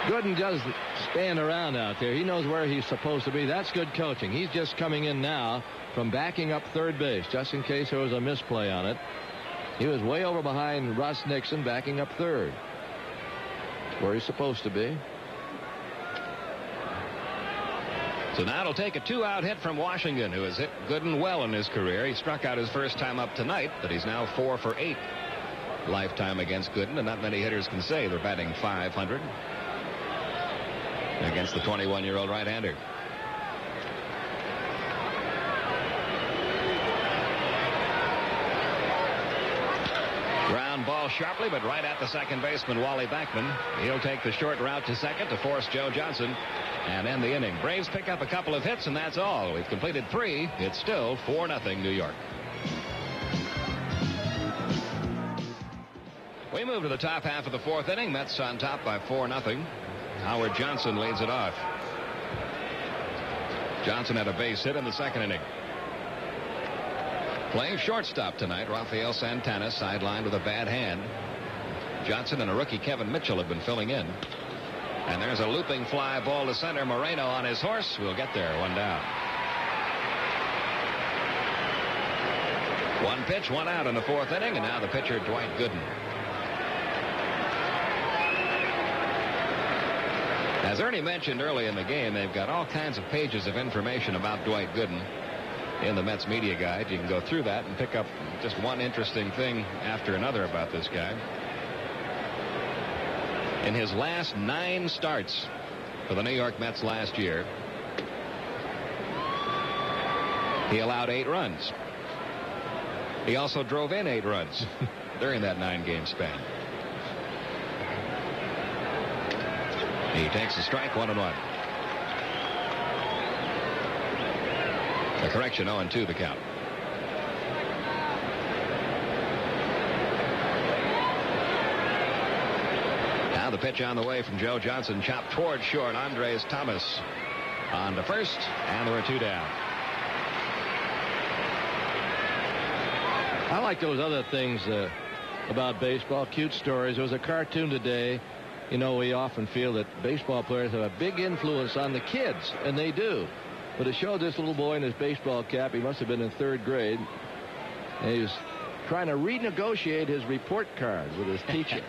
Gooden doesn't stand around out there. He knows where he's supposed to be. That's good coaching. He's just coming in now from backing up third base, just in case there was a misplay on it. He was way over behind Russ Nixon, backing up third. Where he's supposed to be. So now it'll take a 2-out hit from Washington, who has hit Gooden well in his career. He struck out his first time up tonight, but he's now 4 for 8 lifetime against Gooden, and not many hitters can say they're batting .500 against the 21-year-old right-hander. Ground ball sharply, but right at the second baseman, Wally Backman. He'll take the short route to second to force Joe Johnson and end the inning. Braves pick up a couple of hits, and that's all. We've completed 3. It's still 4-0 New York. We move to the top half of the 4th inning. Mets on top by 4-0. Howard Johnson leads it off. Johnson had a base hit in the second inning. Playing shortstop tonight, Rafael Santana sidelined with a bad hand. Johnson and a rookie Kevin Mitchell have been filling in. And there's a looping fly ball to center. Moreno on his horse. We'll get there. 1 down. 1 pitch, 1 out in the 4th inning. And now the pitcher, Dwight Gooden. As Ernie mentioned early in the game, they've got all kinds of pages of information about Dwight Gooden in the Mets media guide. You can go through that and pick up just one interesting thing after another about this guy. In his last 9 starts for the New York Mets last year, he allowed 8 runs. He also drove in 8 runs during that 9-game span. He takes a strike, 1-1. A correction, 0-2 the count. Now the pitch on the way from Joe Johnson, chopped toward short. Andres Thomas on to first, and there were 2 down. I like those other things about baseball, cute stories. There was a cartoon today. You know, we often feel that baseball players have a big influence on the kids, and they do. But it showed this little boy in his baseball cap. He must have been in 3rd grade. And he was trying to renegotiate his report card with his teacher.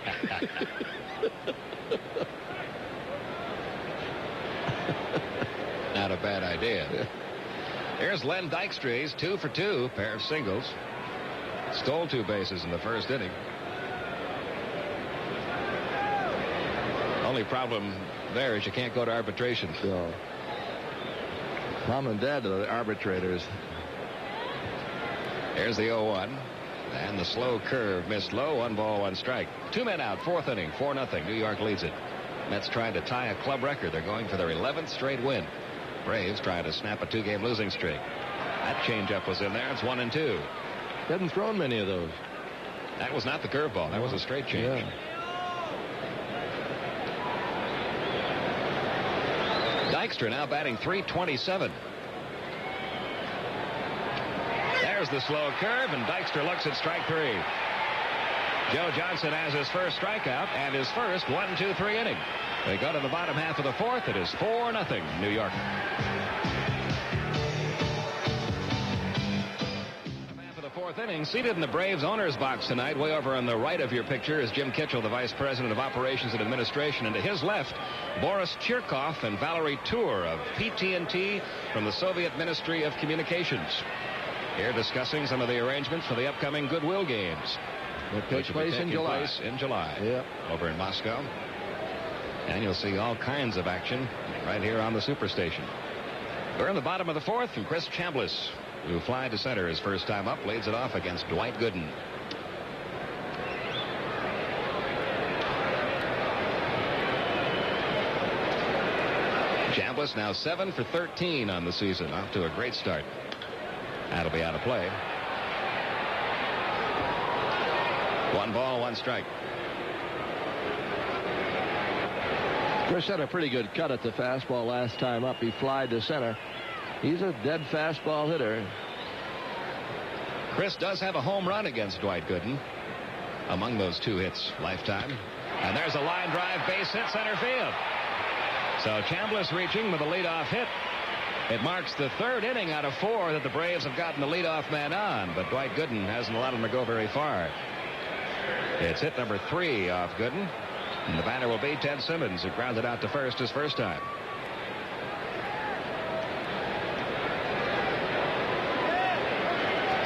Not a bad idea. Here's Len Dykstra. He's 2 for 2, pair of singles. Stole 2 bases in the first inning. Only problem there is you can't go to arbitration. So, Mom and Dad are the arbitrators. Here's the 0-1. And the slow curve missed low. 1 ball, 1 strike. 2 men out. 4th inning. 4-0. New York leads it. Mets trying to tie a club record. They're going for their 11th straight win. Braves trying to snap a 2-game losing streak. That changeup was in there. It's 1-2. Hadn't thrown many of those. That was not the curveball. That was a straight change. Yeah. Dykstra now batting .327. There's the slow curve, and Dykstra looks at strike 3. Joe Johnson has his first strikeout and his first 1-2-3 inning. They go to the bottom half of the 4th. It is 4-0 New York. Half of the 4th inning. Seated in the Braves owner's box tonight, way over on the right of your picture, is Jim Kitchell, the Vice President of Operations and Administration. And to his left, Boris Chirkov and Valerie Tour of PT&T from the Soviet Ministry of Communications. Here discussing some of the arrangements for the upcoming Goodwill Games. It takes place in July. Yep. Over in Moscow. And you'll see all kinds of action right here on the Superstation. We're in the bottom of the 4th, and Chris Chambliss, who fly to center his first time up, leads it off against Dwight Gooden. Chambliss now 7 for 13 on the season, off to a great start. That'll be out of play. 1 ball, 1 strike. Chris had a pretty good cut at the fastball last time up. He flied to center. He's a dead fastball hitter. Chris does have a home run against Dwight Gooden among those 2 hits lifetime. And there's a line drive base hit center field. So Chambliss reaching with a leadoff hit. It marks the 3rd inning out of 4 that the Braves have gotten the leadoff man on, but Dwight Gooden hasn't allowed him to go very far. It's hit number 3 off Gooden, and the batter will be Ted Simmons, who grounded out to first his first time.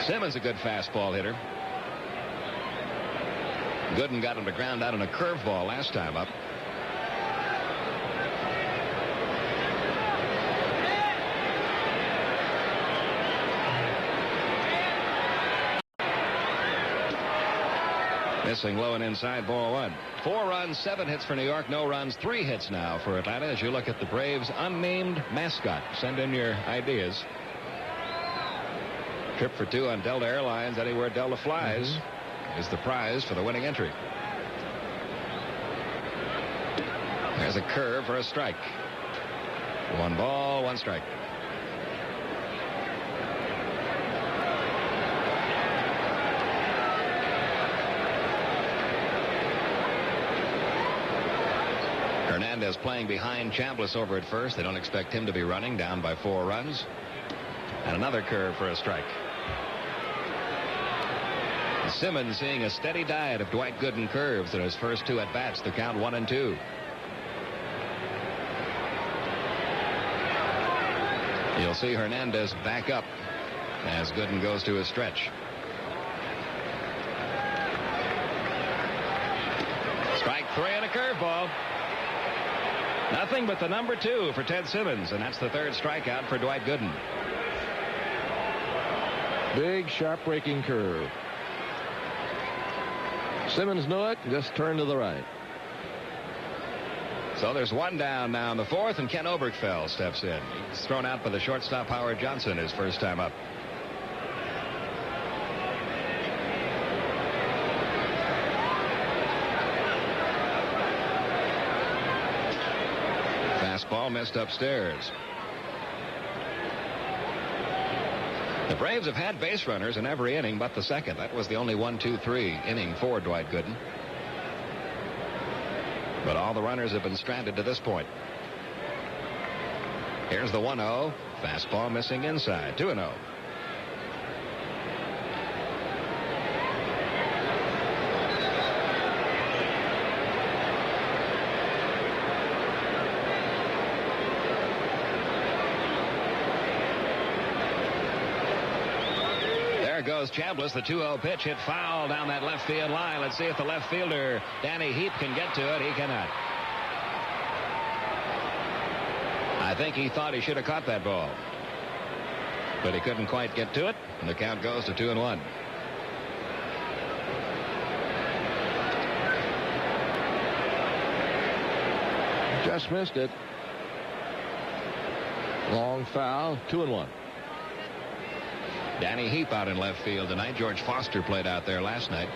Simmons a good fastball hitter. Gooden got him to ground out on a curveball last time up. Missing low and inside, ball 1. 4 runs, 7 hits for New York. No runs, 3 hits now for Atlanta as you look at the Braves' unnamed mascot. Send in your ideas. Trip for 2 on Delta Airlines. Anywhere Delta flies is the prize for the winning entry. There's a curve for a strike. 1 ball, 1 strike. Hernandez playing behind Chambliss over at first. They don't expect him to be running, down by 4 runs. And another curve for a strike. Simmons seeing a steady diet of Dwight Gooden curves in his first 2 at-bats. The count 1-2. You'll see Hernandez back up as Gooden goes to his stretch. Strike 3 and a curveball. Nothing but the number 2 for Ted Simmons, and that's the 3rd strikeout for Dwight Gooden. Big, sharp-breaking curve. Simmons knew it, just turned to the right. So there's 1 down now in the 4th, and Ken Oberkfell steps in. He's thrown out by the shortstop Howard Johnson his first time up. Fastball missed upstairs. The Braves have had base runners in every inning but the 2nd. That was the only 1-2-3 inning for Dwight Gooden. But all the runners have been stranded to this point. Here's the 1-0. Fastball missing inside. 2-0. Goes Chambliss. The 2-0 pitch hit foul down that left field line. Let's see if the left fielder Danny Heap can get to it. He cannot. I think he thought he should have caught that ball. but he couldn't quite get to it, and the count goes to 2-1. Just missed it. Long foul, 2-1. Danny Heap out in left field tonight. George Foster played out there last night.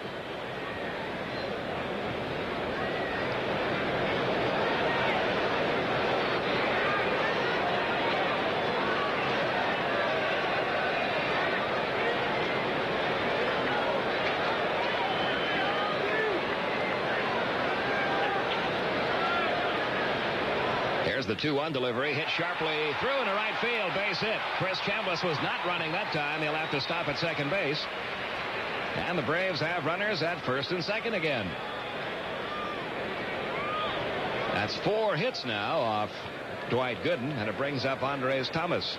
Here's the 2-1 delivery. Hit sharply through into right field. Base hit. Chris Chambliss was not running that time. He'll have to stop at second base. And the Braves have runners at first and second again. That's 4 hits now off Dwight Gooden, and it brings up Andres Thomas.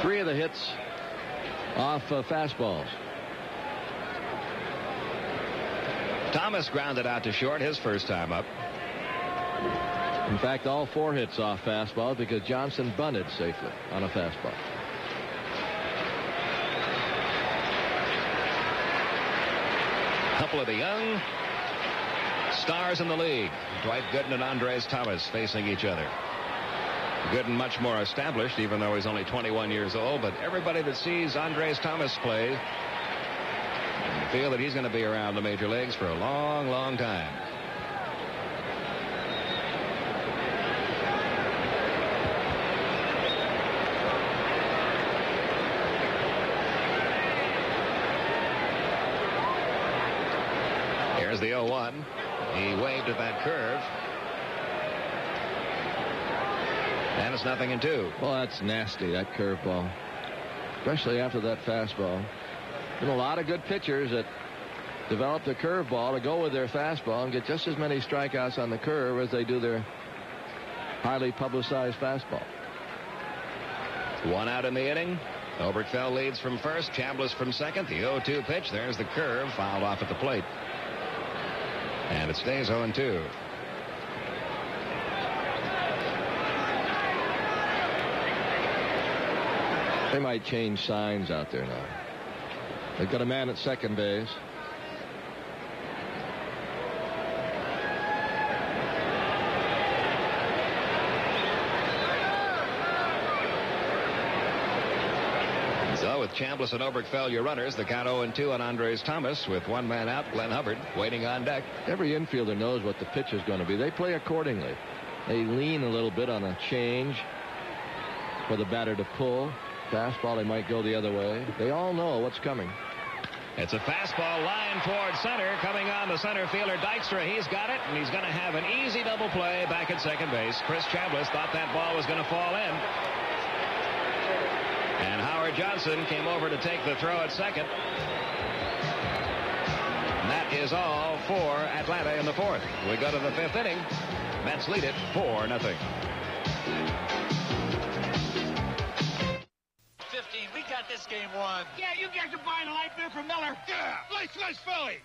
3 of the hits off fastballs. Thomas grounded out to short his first time up. In fact, all 4 hits off fastball because Johnson bunted safely on a fastball. Couple of the young stars in the league, Dwight Gooden and Andres Thomas, facing each other. Gooden much more established, even though he's only 21 years old, but everybody that sees Andres Thomas play feel that he's going to be around the major leagues for a long, long time. Here's the 0-1. He waved at that curve. And it's 0-2. Well, that's nasty, that curveball. Especially after that fastball. Been a lot of good pitchers that develop the curveball to go with their fastball and get just as many strikeouts on the curve as they do their highly publicized fastball. 1 out in the inning. Oberkfell leads from first. Chambliss from second. The 0-2 pitch. There's the curve. Fouled off at the plate. And it stays 0-2. They might change signs out there now. They've got a man at second base. So with Chambliss and Oberkfell your runners, the count 0-2 on Andres Thomas with 1 man out. Glenn Hubbard waiting on deck. Every infielder knows what the pitch is going to be. They play accordingly. They lean a little bit on a change for the batter to pull. Fastball, they might go the other way. They all know what's coming. It's a fastball line towards center. Coming on the center fielder, Dykstra. He's got it, and he's going to have an easy double play back at second base. Chris Chambliss thought that ball was going to fall in. And Howard Johnson came over to take the throw at second. And that is all for Atlanta in the 4th. We go to the 5th inning. Mets lead it 4-0. 15. We got this game won. Yeah, you guys are buying a light beer from Miller. Yeah, nice Philly.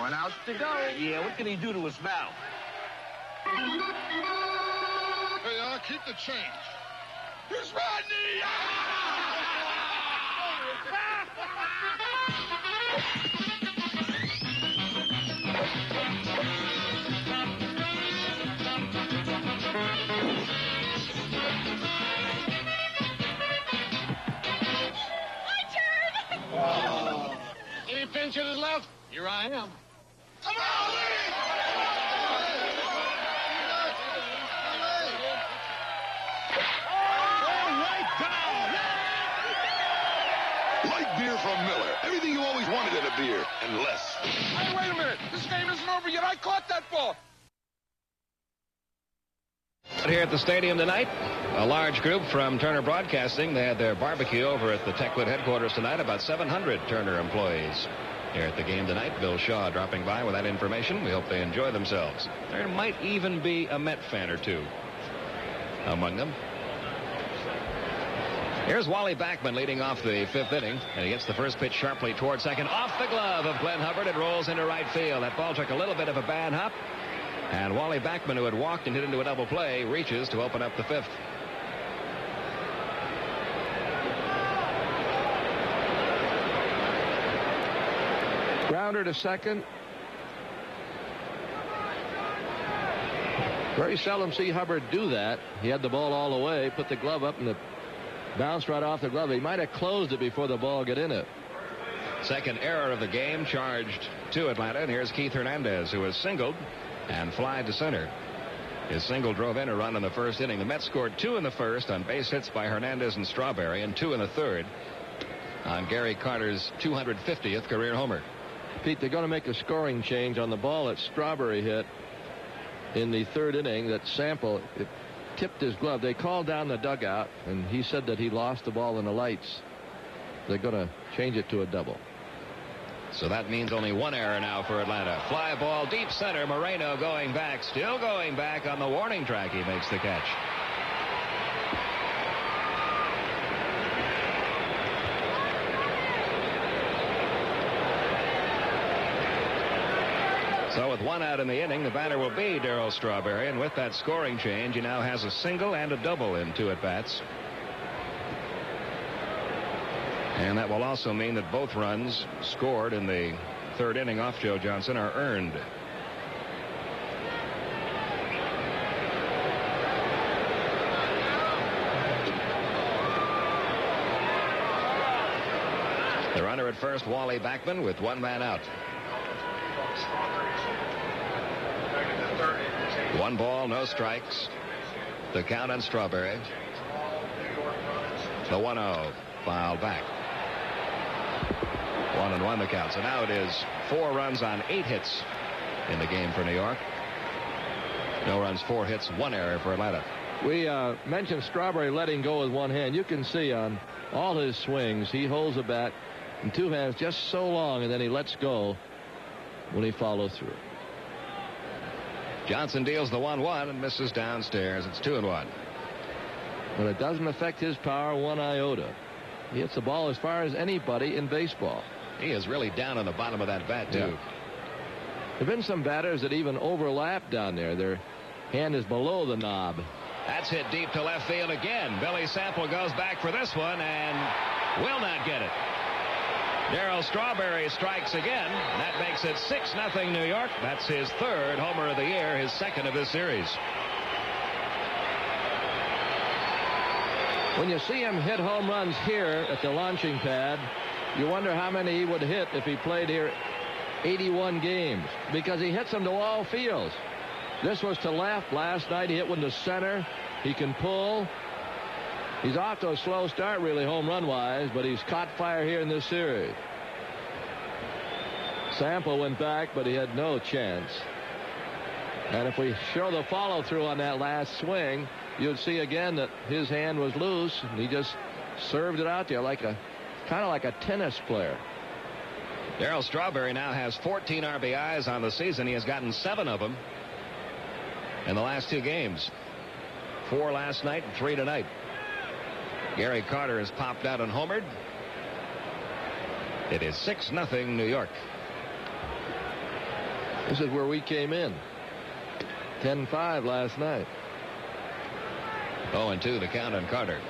One out to go. Yeah, what can he do to his mouth? Hey, keep the change. Here's Rodney! Any pinch hitters left? Here I am. Come on, Lee! Light beer from Miller. Everything you always wanted in a beer, and less. Hey, wait a minute. This game isn't over yet. I caught that ball. Here at the stadium tonight, a large group from Turner Broadcasting. They had their barbecue over at the Techwood headquarters tonight. About 700 Turner employees here at the game tonight. Bill Shaw dropping by with that information. We hope they enjoy themselves. There might even be a Met fan or two among them. Here's Wally Backman leading off the 5th inning, and he hits the first pitch sharply toward second. Off the glove of Glenn Hubbard. It rolls into right field. That ball took a little bit of a bad hop, And Wally Backman, who had walked and hit into a double play, reaches to open up the 5th. Grounder to second. Very seldom see Hubbard do that. He had the ball all the way, put the glove up, and it bounced right off the glove. He might have closed it before the ball got in it. Second error of the game charged to Atlanta. And here's Keith Hernandez, who has singled and flied to center. His single drove in a run in the first inning. The Mets scored 2 in the first on base hits by Hernandez and Strawberry, and 2 in the third on Gary Carter's 250th career homer. Pete, they're going to make a scoring change on the ball that Strawberry hit in the third inning. That Sample tipped his glove. They called down the dugout, and he said that he lost the ball in the lights. They're going to change it to a double. So that means only 1 error now for Atlanta. Fly ball deep center. Moreno going back. Still going back on the warning track. He makes the catch. So with 1 out in the inning, the batter will be Darryl Strawberry. And with that scoring change, he now has a single and a double in 2 at-bats. And that will also mean that both runs scored in the third inning off Joe Johnson are earned. The runner at first, Wally Backman, with 1 man out. 1 ball, no strikes. The count on Strawberry. The 1-0 fouled back. 1-1 the count. So now it is 4 runs on 8 hits in the game for New York. No runs, 4 hits, 1 error for Atlanta. We mentioned Strawberry letting go with 1 hand. You can see on all his swings, he holds the bat in 2 hands just so long, and then he lets go when he follows through. Johnson deals the 1-1 and misses downstairs. It's 2-1. But it doesn't affect his power 1 iota. He hits the ball as far as anybody in baseball. He is really down on the bottom of that bat, too. Yeah. There have been some batters that even overlap down there. Their hand is below the knob. That's hit deep to left field again. Billy Sample goes back for this one and will not get it. Darryl Strawberry strikes again. That makes it 6-0 New York. That's his 3rd homer of the year, his 2nd of this series. When you see him hit home runs here at the launching pad, you wonder how many he would hit if he played here 81 games, because he hits them to all fields. This was to left. Last night he hit one to center. He can pull. He's off to a slow start, really, home run wise, but he's caught fire here in this series. Sample went back, but he had no chance. And if we show the follow through on that last swing, you'd see again that his hand was loose, and he just served it out there like kind of like a tennis player. Darryl Strawberry now has 14 RBIs on the season. He has gotten 7 of them in the last 2 games. 4 last night and 3 tonight. Gary Carter has popped out and homered. It is 6-0 New York. This is where we came in. 10-5 last night. 0-2 the count on Carter.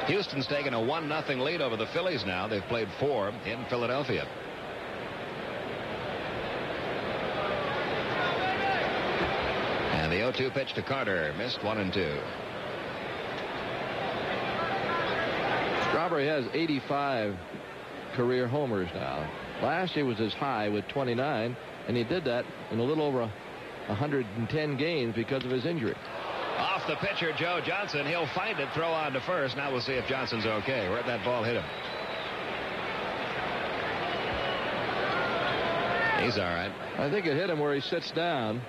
Houston's taken a 1-0 lead over the Phillies now. They've played 4 in Philadelphia. And the 0-2 pitch to Carter. Missed 1-2. Strawberry has 85 career homers now. Last year was his high with 29, and he did that in a little over 110 games because of his injury. Off the pitcher, Joe Johnson. He'll find it, throw on to first. Now we'll see if Johnson's okay. Where'd that ball hit him? He's all right. I think it hit him where he sits down,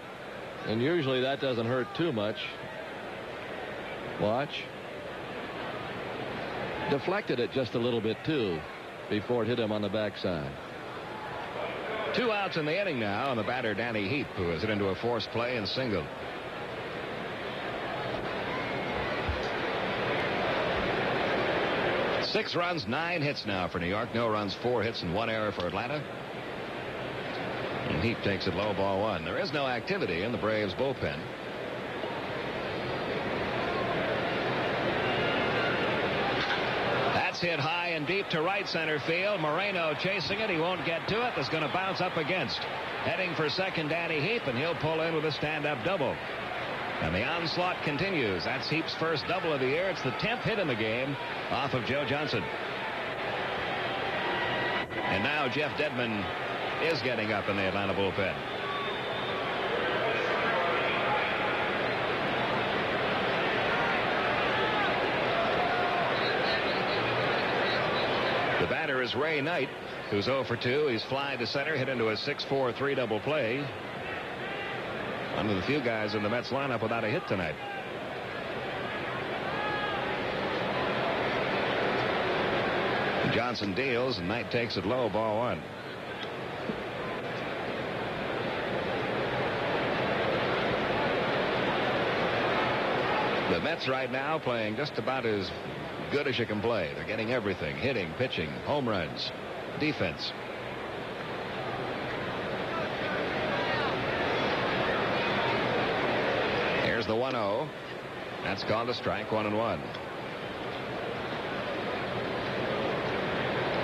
and usually that doesn't hurt too much. Watch. Deflected it just a little bit, too, before it hit him on the backside. 2 outs in the inning now, and the batter, Danny Heap, who has hit into a forced play and singled. Six runs, 9 hits now for New York. No runs, 4 hits, and 1 error for Atlanta. And Heap takes it low, ball one. There is no activity in the Braves bullpen. That's hit high and deep to right center field. Moreno chasing it. He won't get to it. That's going to bounce up against. Heading for second, Danny Heap, and he'll pull in with a stand-up double. And the onslaught continues. That's Heap's first double of the year. It's the 10th hit in the game off of Joe Johnson. And now Jeff Dedman is getting up in the Atlanta bullpen. The batter is Ray Knight, who's 0 for 2. He's fly to center, hit into a 6-4-3 double play. One of the few guys in the Mets lineup without a hit tonight. Johnson deals, and Knight takes it low, ball one. The Mets right now playing just about as good as you can play. They're getting everything: hitting, pitching, home runs, defense. Here's the 1-0. That's called a strike, 1-1.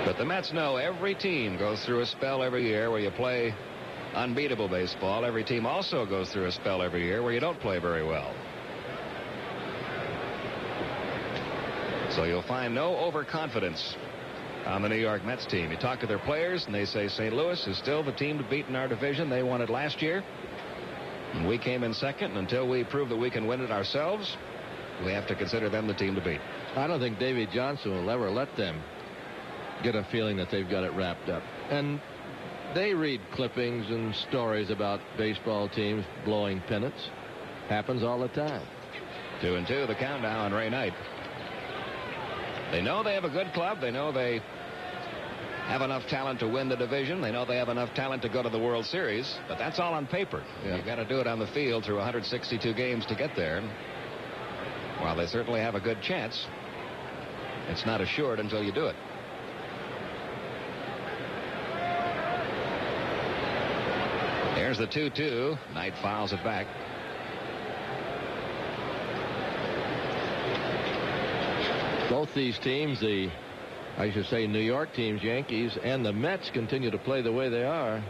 But the Mets know every team goes through a spell every year where you play unbeatable baseball. Every team also goes through a spell every year where you don't play very well. So you'll find no overconfidence on the New York Mets team. You talk to their players and they say St. Louis is still the team to beat in our division. They won it last year. And we came in second, and until we prove that we can win it ourselves, we have to consider them the team to beat. I don't think Davy Johnson will ever let them get a feeling that they've got it wrapped up. And they read clippings and stories about baseball teams blowing pennants. Happens all the time. 2-2 the countdown on Ray Knight. They know they have a good club. They know they have enough talent to win the division. They know they have enough talent to go to the World Series. But that's all on paper. Yeah. You've got to do it on the field through 162 games to get there. While they certainly have a good chance, it's not assured until you do it. Here's the 2-2. Knight fouls it back. Both these teams, I should say New York teams, Yankees, and the Mets, continue to play the way they are.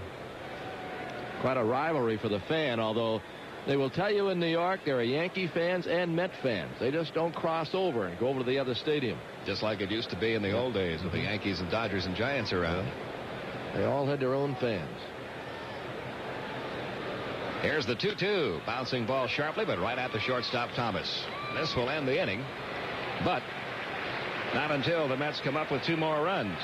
Quite a rivalry for the fan, although they will tell you in New York there are Yankee fans and Met fans. They just don't cross over and go over to the other stadium. Just like it used to be in the old days with the Yankees and Dodgers and Giants around. They all had their own fans. Here's the 2-2. Bouncing ball sharply, but right at the shortstop, Thomas. This will end the inning, but not until the Mets come up with 2 more runs.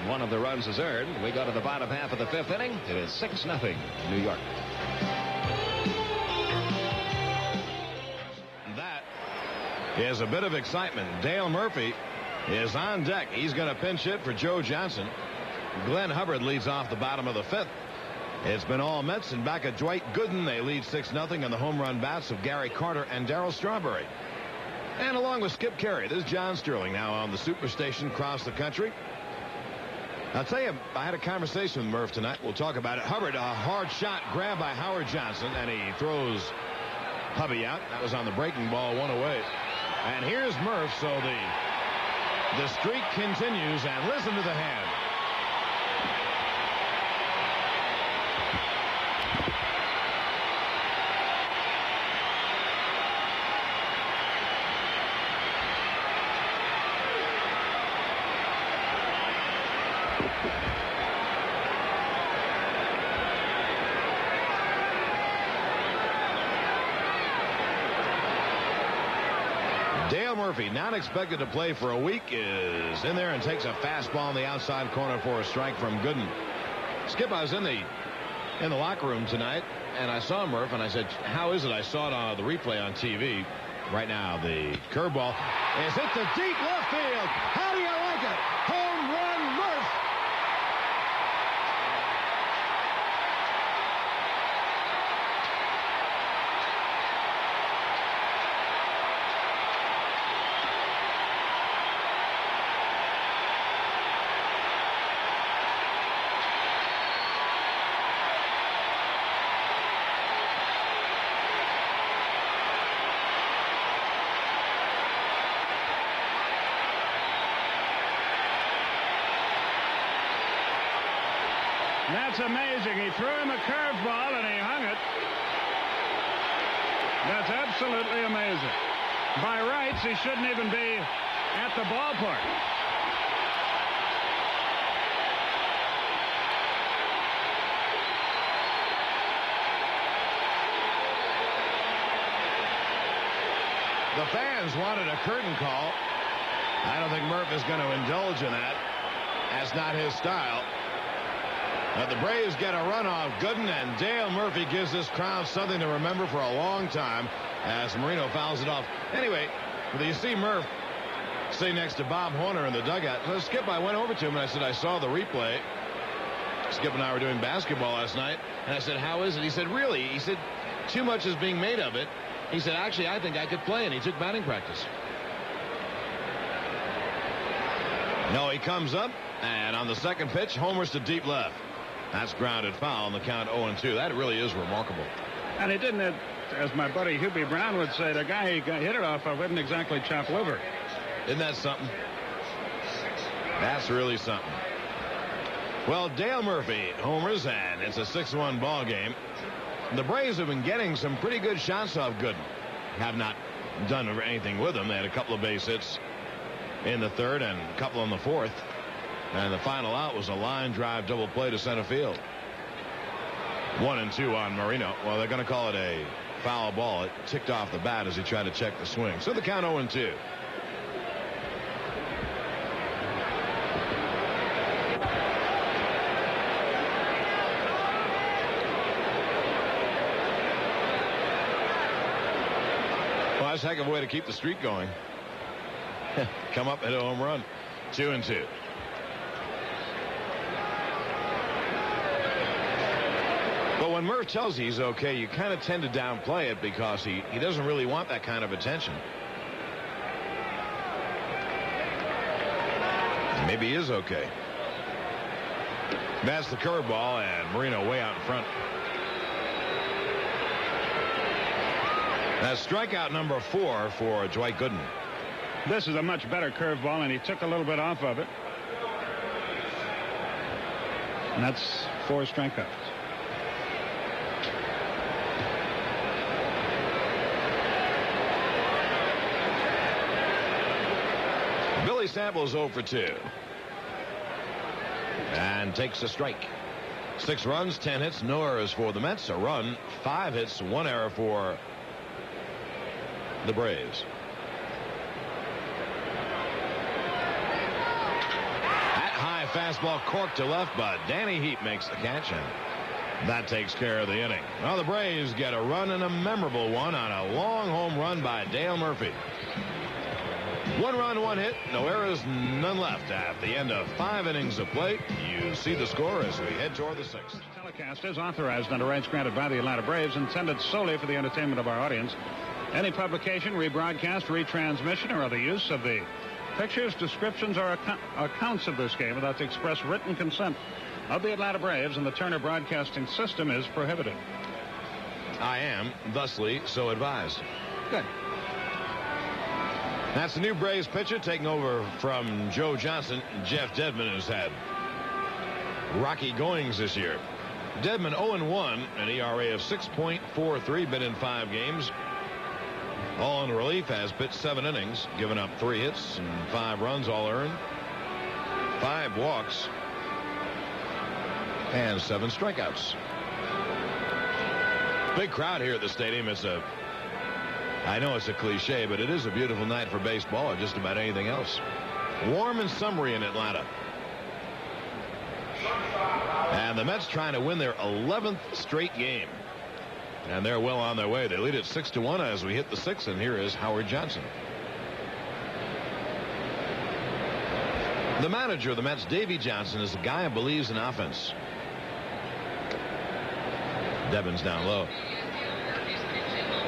One of the runs is earned. We go to the bottom half of the 5th inning. It is 6-0 New York. That is a bit of excitement. Dale Murphy is on deck. He's going to pinch hit for Joe Johnson. Glenn Hubbard leads off the bottom of the 5th. It's been all Mets, and back at Dwight Gooden, they lead 6-0 on the home run bats of Gary Carter and Darryl Strawberry. And along with Skip Carey, this is John Sterling now on the Superstation across the country. I'll tell you, I had a conversation with Murph tonight. We'll talk about it. Hubbard, a hard shot grabbed by Howard Johnson, and he throws Hubby out. That was on the breaking ball, 1 away. And here's Murph, so the streak continues, and listen to the hand. Dale Murphy, not expected to play for a week, is in there and takes a fastball in the outside corner for a strike from Gooden. Skip, I was in the locker room tonight, and I saw Murph, and I said, how is it? I saw it on the replay on TV. Right now, the curveball is hit to deep left field. How do you like it? Home run, Murph. That's amazing. He threw him a curveball and he hung it. That's absolutely amazing. By rights, he shouldn't even be at the ballpark. The fans wanted a curtain call. I don't think Murph is going to indulge in that. That's not his style. But the Braves get a run off Gooden, and Dale Murphy gives this crowd something to remember for a long time as Marino fouls it off. Anyway, you see Murph sitting next to Bob Horner in the dugout. So Skip, I went over to him and I said, I saw the replay. Skip and I were doing basketball last night, and I said, how is it? He said, really? He said, too much is being made of it. He said, actually, I think I could play, and he took batting practice. No, he comes up, and on the second pitch, homers to deep left. That's grounded foul on the count 0-2. That really is remarkable. And he didn't, as my buddy Hubie Brown would say, the guy he hit it off of didn't exactly chop liver. Isn't that something? That's really something. Well, Dale Murphy homers, and it's a 6-1 ball game. The Braves have been getting some pretty good shots off Gooden. Have not done anything with them. They had a couple of base hits in the third and a couple in the fourth. And the final out was a line drive double play to center field. 1-2 on Marino. Well, they're going to call it a foul ball. It ticked off the bat as he tried to check the swing. So the count 0-2. Well, that's a heck of a way to keep the streak going. Come up and hit a home run. 2-2. But when Murph tells you he's okay, you kind of tend to downplay it because he doesn't really want that kind of attention. Maybe he is okay. That's the curveball, and Marino way out in front. That's strikeout number 4 for Dwight Gooden. This is a much better curveball, and he took a little bit off of it. And that's 4 strikeouts. Billy Samples 0 for 2. And takes a strike. 6 runs, 10 hits, no errors for the Mets. A run, 5 hits, 1 error for the Braves. That high fastball corked to left, but Danny Heap makes the catch, and that takes care of the inning. Well, the Braves get a run, and a memorable one, on a long home run by Dale Murphy. 1 run, 1 hit, no errors, none left. At the end of 5 innings of play, you see the score as we head toward the 6th. Telecast is authorized under rights granted by the Atlanta Braves, intended solely for the entertainment of our audience. Any publication, rebroadcast, retransmission, or other use of the pictures, descriptions, or accounts of this game without the express written consent of the Atlanta Braves and the Turner Broadcasting System is prohibited. I am, thusly, so advised. Good. That's the new Braves pitcher taking over from Joe Johnson. Jeff Dedman has had rocky goings this year. Dedman 0-1, an ERA of 6.43, been in 5 games. All in relief, has pitched 7 innings, given up 3 hits and 5 runs, all earned, 5 walks, and 7 strikeouts. Big crowd here at the stadium. I know it's a cliche, but it is a beautiful night for baseball or just about anything else. Warm and summery in Atlanta. And the Mets trying to win their 11th straight game. And they're well on their way. They lead it 6-1 as we hit the 6th, and here is Howard Johnson. The manager of the Mets, Davey Johnson, is a guy who believes in offense. Devon's down low.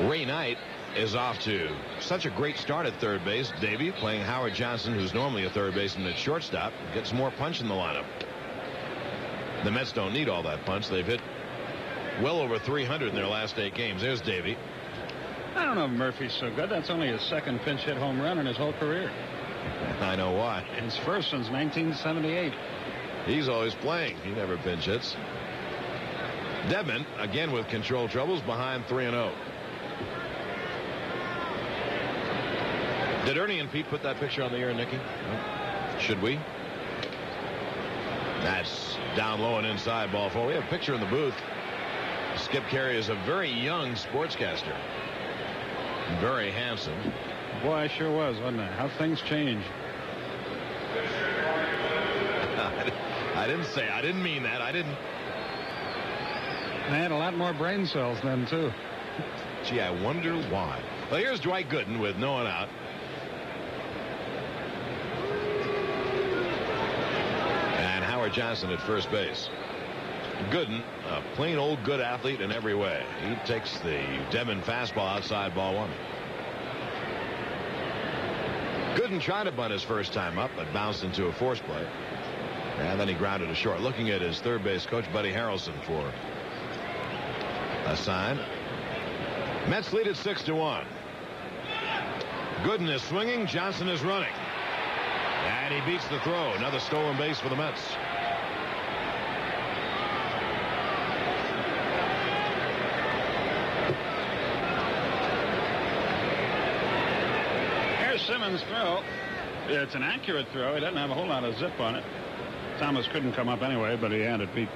Ray Knight is off to such a great start at third base. Davey playing Howard Johnson, who's normally a third baseman at shortstop, gets more punch in the lineup. The Mets don't need all that punch. They've hit well over 300 in their last 8 games. There's Davey. I don't know if Murphy's so good. That's only his 2nd pinch hit home run in his whole career. I know why. His first since 1978. He's always playing. He never pinch hits. Dedman, again with control troubles, behind 3-0. Did Ernie and Pete put that picture on the air, Nicky? Should we? That's down low and inside, ball four. We have a picture in the booth. Skip Carey is a very young sportscaster. Very handsome. Boy, I sure was, wasn't I? How things change. I didn't mean that. I had a lot more brain cells then, too. Gee, I wonder why. Well, here's Dwight Gooden with no one out. And Howard Johnson at first base. Gooden, a plain old good athlete in every way. He takes the Dedman fastball outside, ball one. Gooden tried to bunt his first time up, but bounced into a force play. And then he grounded to short. Looking at his third base coach, Buddy Harrelson, for a sign. Mets lead at 6-1. Gooden is swinging. Johnson is running. And he beats the throw. Another stolen base for the Mets. Here's Simmons' throw. It's an accurate throw. He doesn't have a whole lot of zip on it. Thomas couldn't come up anyway, but he had it beat.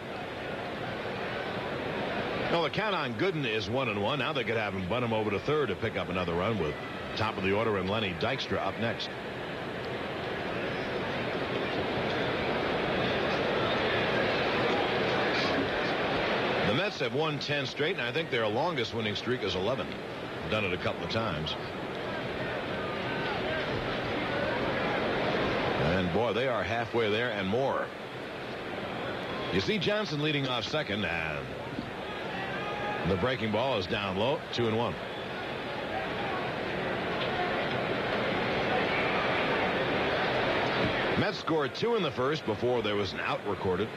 Well, the count on Gooden is 1-1. Now they could have him bunt him over to third to pick up another run with top of the order and Lenny Dykstra up next. The Mets have won 10 straight, and I think their longest winning streak is 11. Done it a couple of times. And boy, they are halfway there and more. You see Johnson leading off second, and the breaking ball is down low, 2-1. Mets scored 2 in the first before there was an out recorded.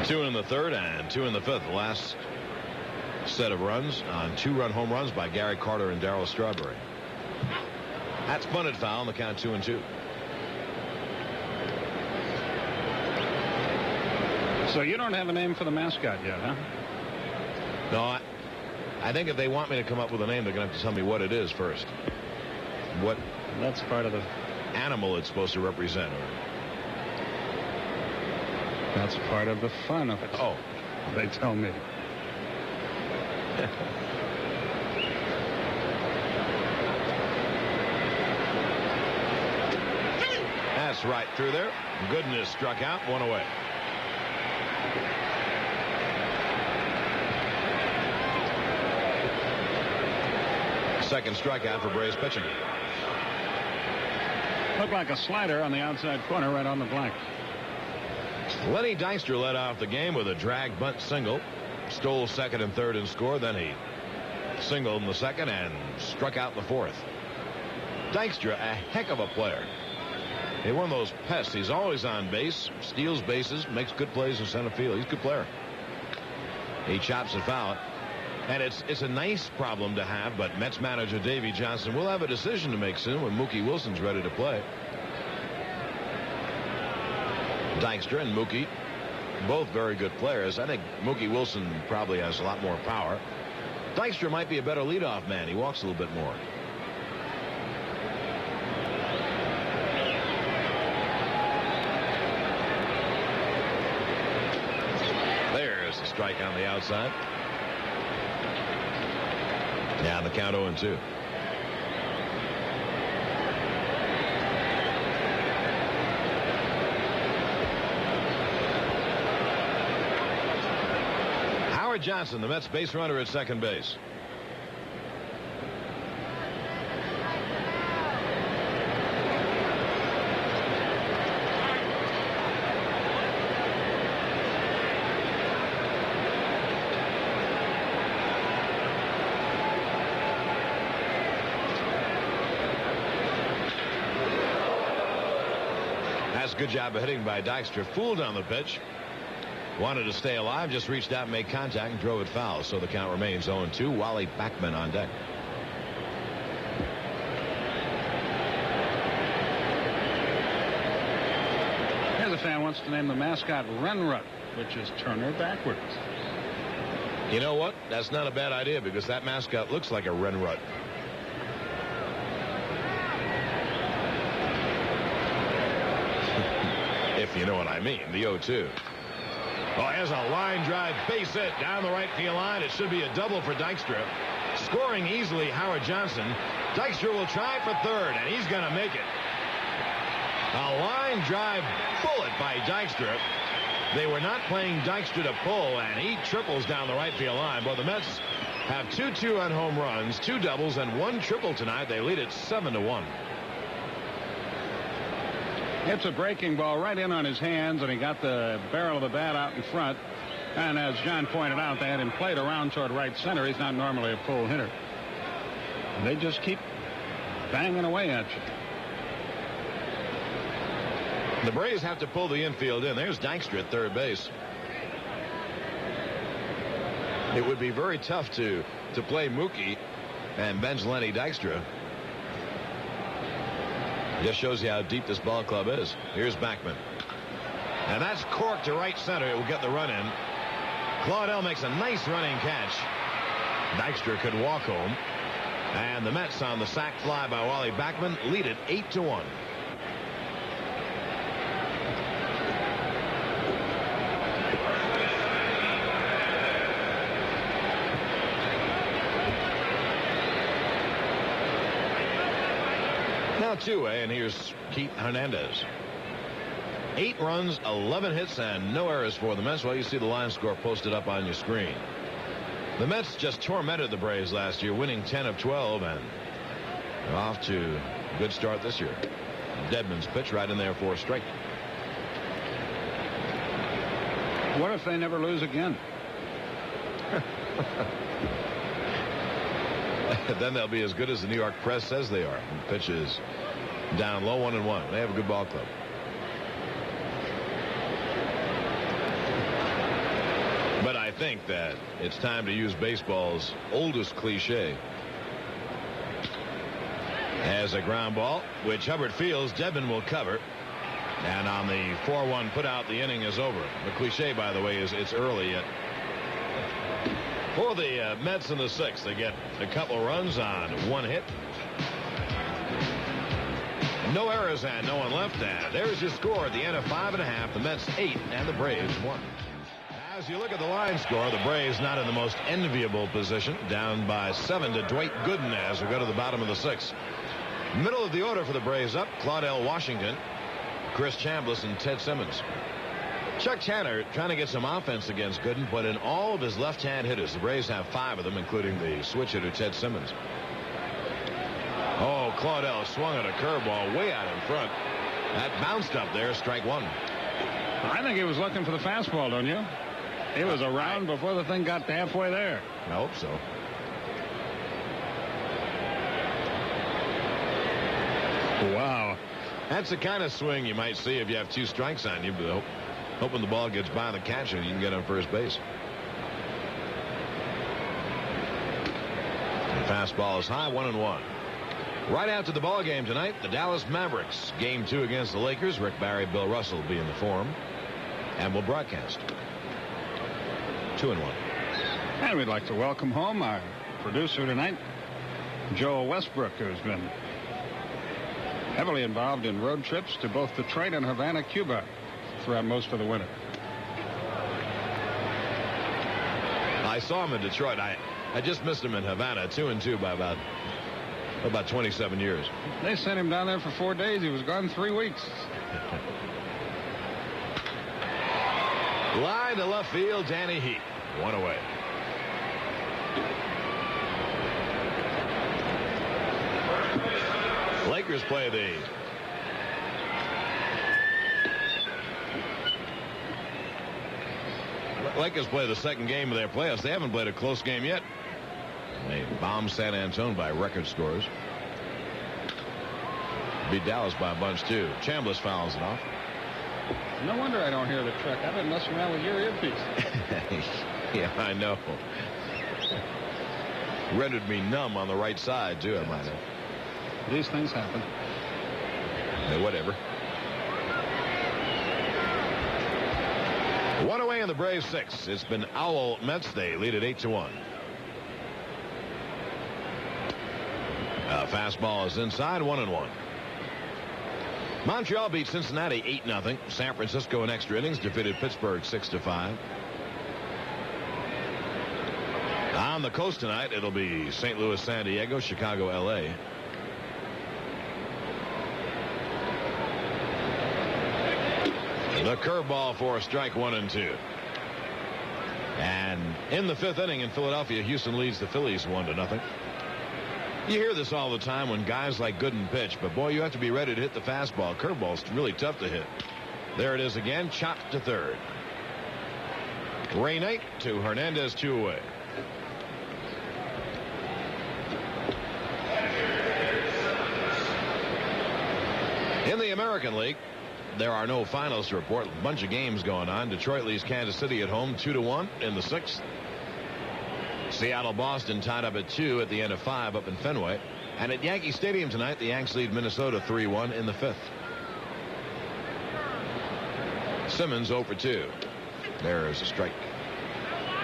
2 in the third and 2 in the fifth. The last set of runs on 2-run home runs by Gary Carter and Darryl Strawberry. That's bunted foul on the count 2-2. So you don't have a name for the mascot yet, huh? No, I think if they want me to come up with a name, they're going to have to tell me what it is first. What That's part of the animal it's supposed to represent. That's part of the fun of it. Oh, they tell me. That's right through there. Gooden is struck out, 1 away. Second strikeout for Braves pitching. Looked like a slider on the outside corner right on the black. Lenny Dykstra led off the game with a drag bunt single. Stole second and third and scored. Then he singled in the second and struck out in the fourth. Dykstra, a heck of a player. He's one of those pests. He's always on base, steals bases, makes good plays in center field. He's a good player. He chops it foul. And it's a nice problem to have, but Mets manager Davey Johnson will have a decision to make soon when Mookie Wilson's ready to play. Dykstra and Mookie, both very good players. I think Mookie Wilson probably has a lot more power. Dykstra might be a better leadoff man. He walks a little bit more. There's a strike on the outside. Now the count 0-2. Howard Johnson, the Mets base runner at second base. Good job of hitting by Dykstra. Fooled on the pitch. Wanted to stay alive. Just reached out and made contact and drove it foul. So the count remains 0-2. Wally Backman on deck. fan wants to name the mascot Renrut, which is Turner backwards. You know what? That's not a bad idea because that mascot looks like a Renrut. If you know what I mean, the 0-2. Oh, here's a line drive base hit down the right field line. It should be a double for Dykstra. Scoring easily, Howard Johnson. Dykstra will try for third, and he's going to make it. A line drive bullet by Dykstra. They were not playing Dykstra to pull, and he triples down the right field line. Well, the Mets have 2 2-run home runs, 2 doubles, and 1 triple tonight. They lead it 7-1. It's a breaking ball right in on his hands, and he got the barrel of the bat out in front. And as John pointed out, they had him played around toward right center. He's not normally a pull hitter. And they just keep banging away at you. The Braves have to pull the infield in. There's Dykstra at third base. It would be very tough to play Mookie and bench Lenny Dykstra. Just shows you how deep this ball club is. Here's Backman. And that's corked to right center. It will get the run in. Claudel makes a nice running catch. Dykstra could walk home. And the Mets on the sac fly by Wally Backman lead it 8-1. Now 2-way, and here's Keith Hernandez. 8 runs, 11 hits, and no errors for the Mets. Well, you see the line score posted up on your screen. The Mets just tormented the Braves last year, winning 10 of 12, and they're off to a good start this year. Dedman's pitch right in there for a strike. What if they never lose again? Then they'll be as good as the New York press says they are. The pitch is down low, 1-1. They have a good ball club. But I think that it's time to use baseball's oldest cliche. As a ground ball, which Hubbard fields, Dedman will cover. And on the 4-1 put out, the inning is over. The cliche, by the way, is it's early yet. For the Mets in the 6th, they get a couple runs on 1 hit. No errors and no one left. And there's your score at the end of 5.5. The Mets 8 and the Braves 1. As you look at the line score, the Braves not in the most enviable position. Down by 7 to Dwight Gooden as we go to the bottom of the 6th. Middle of the order for the Braves up, Claudel Washington, Chris Chambliss, and Ted Simmons. Chuck Tanner trying to get some offense against Gooden, but in all of his left-hand hitters, the Braves have 5 of them, including the switch hitter Ted Simmons. Oh, Claudel swung at a curveball way out in front. That bounced up there, strike 1. I think he was looking for the fastball, don't you? He was around before the thing got halfway there. I hope so. Wow. That's the kind of swing you might see if you have 2 strikes on you, but hoping the ball gets by the catcher and you can get on first base. The fastball is high, 1-1. Right after the ball game tonight, the Dallas Mavericks. Game 2 against the Lakers. Rick Barry, Bill Russell will be in the forum. And we'll broadcast. 2-1. And we'd like to welcome home our producer tonight, Joel Westbrook, who's been heavily involved in road trips to both Detroit and Havana, Cuba throughout most of the winter. I saw him in Detroit. I just missed him in Havana. 2-2 by about 27 years. They sent him down there for 4 days. He was gone 3 weeks. Line to left field, Danny Heat. 1 away. Lakers play the second game of their playoffs. They haven't played a close game yet. They bombed San Antonio by record scores. Beat Dallas by a bunch, too. Chambliss fouls it off. No wonder I don't hear the truck. I've been messing around with your earpiece. Yeah, I know. Rendered me numb on the right side, too, I might have. These things happen. Hey, whatever. One away in the Braves 6. It's been Owl Mets. They lead at 8-1. Fastball is inside, 1-1. Montreal beat Cincinnati 8-0. San Francisco in extra innings defeated Pittsburgh 6-5. On the coast tonight, it'll be St. Louis, San Diego, Chicago, L.A. The curveball for a strike, 1-2. And in the 5th inning in Philadelphia, Houston leads the Phillies 1-0. You hear this all the time when guys like Gooden pitch, but boy, you have to be ready to hit the fastball. Curveball's really tough to hit. There it is again, chopped to third. Rain 8 to Hernandez, 2 away. In the American League, there are no finals to report. A bunch of games going on. Detroit leads Kansas City at home 2-1 in the 6th. Seattle-Boston tied up at 2 at the end of 5 up in Fenway. And at Yankee Stadium tonight, the Yanks lead Minnesota 3-1 in the 5th. Simmons 0 for 2. There's a strike.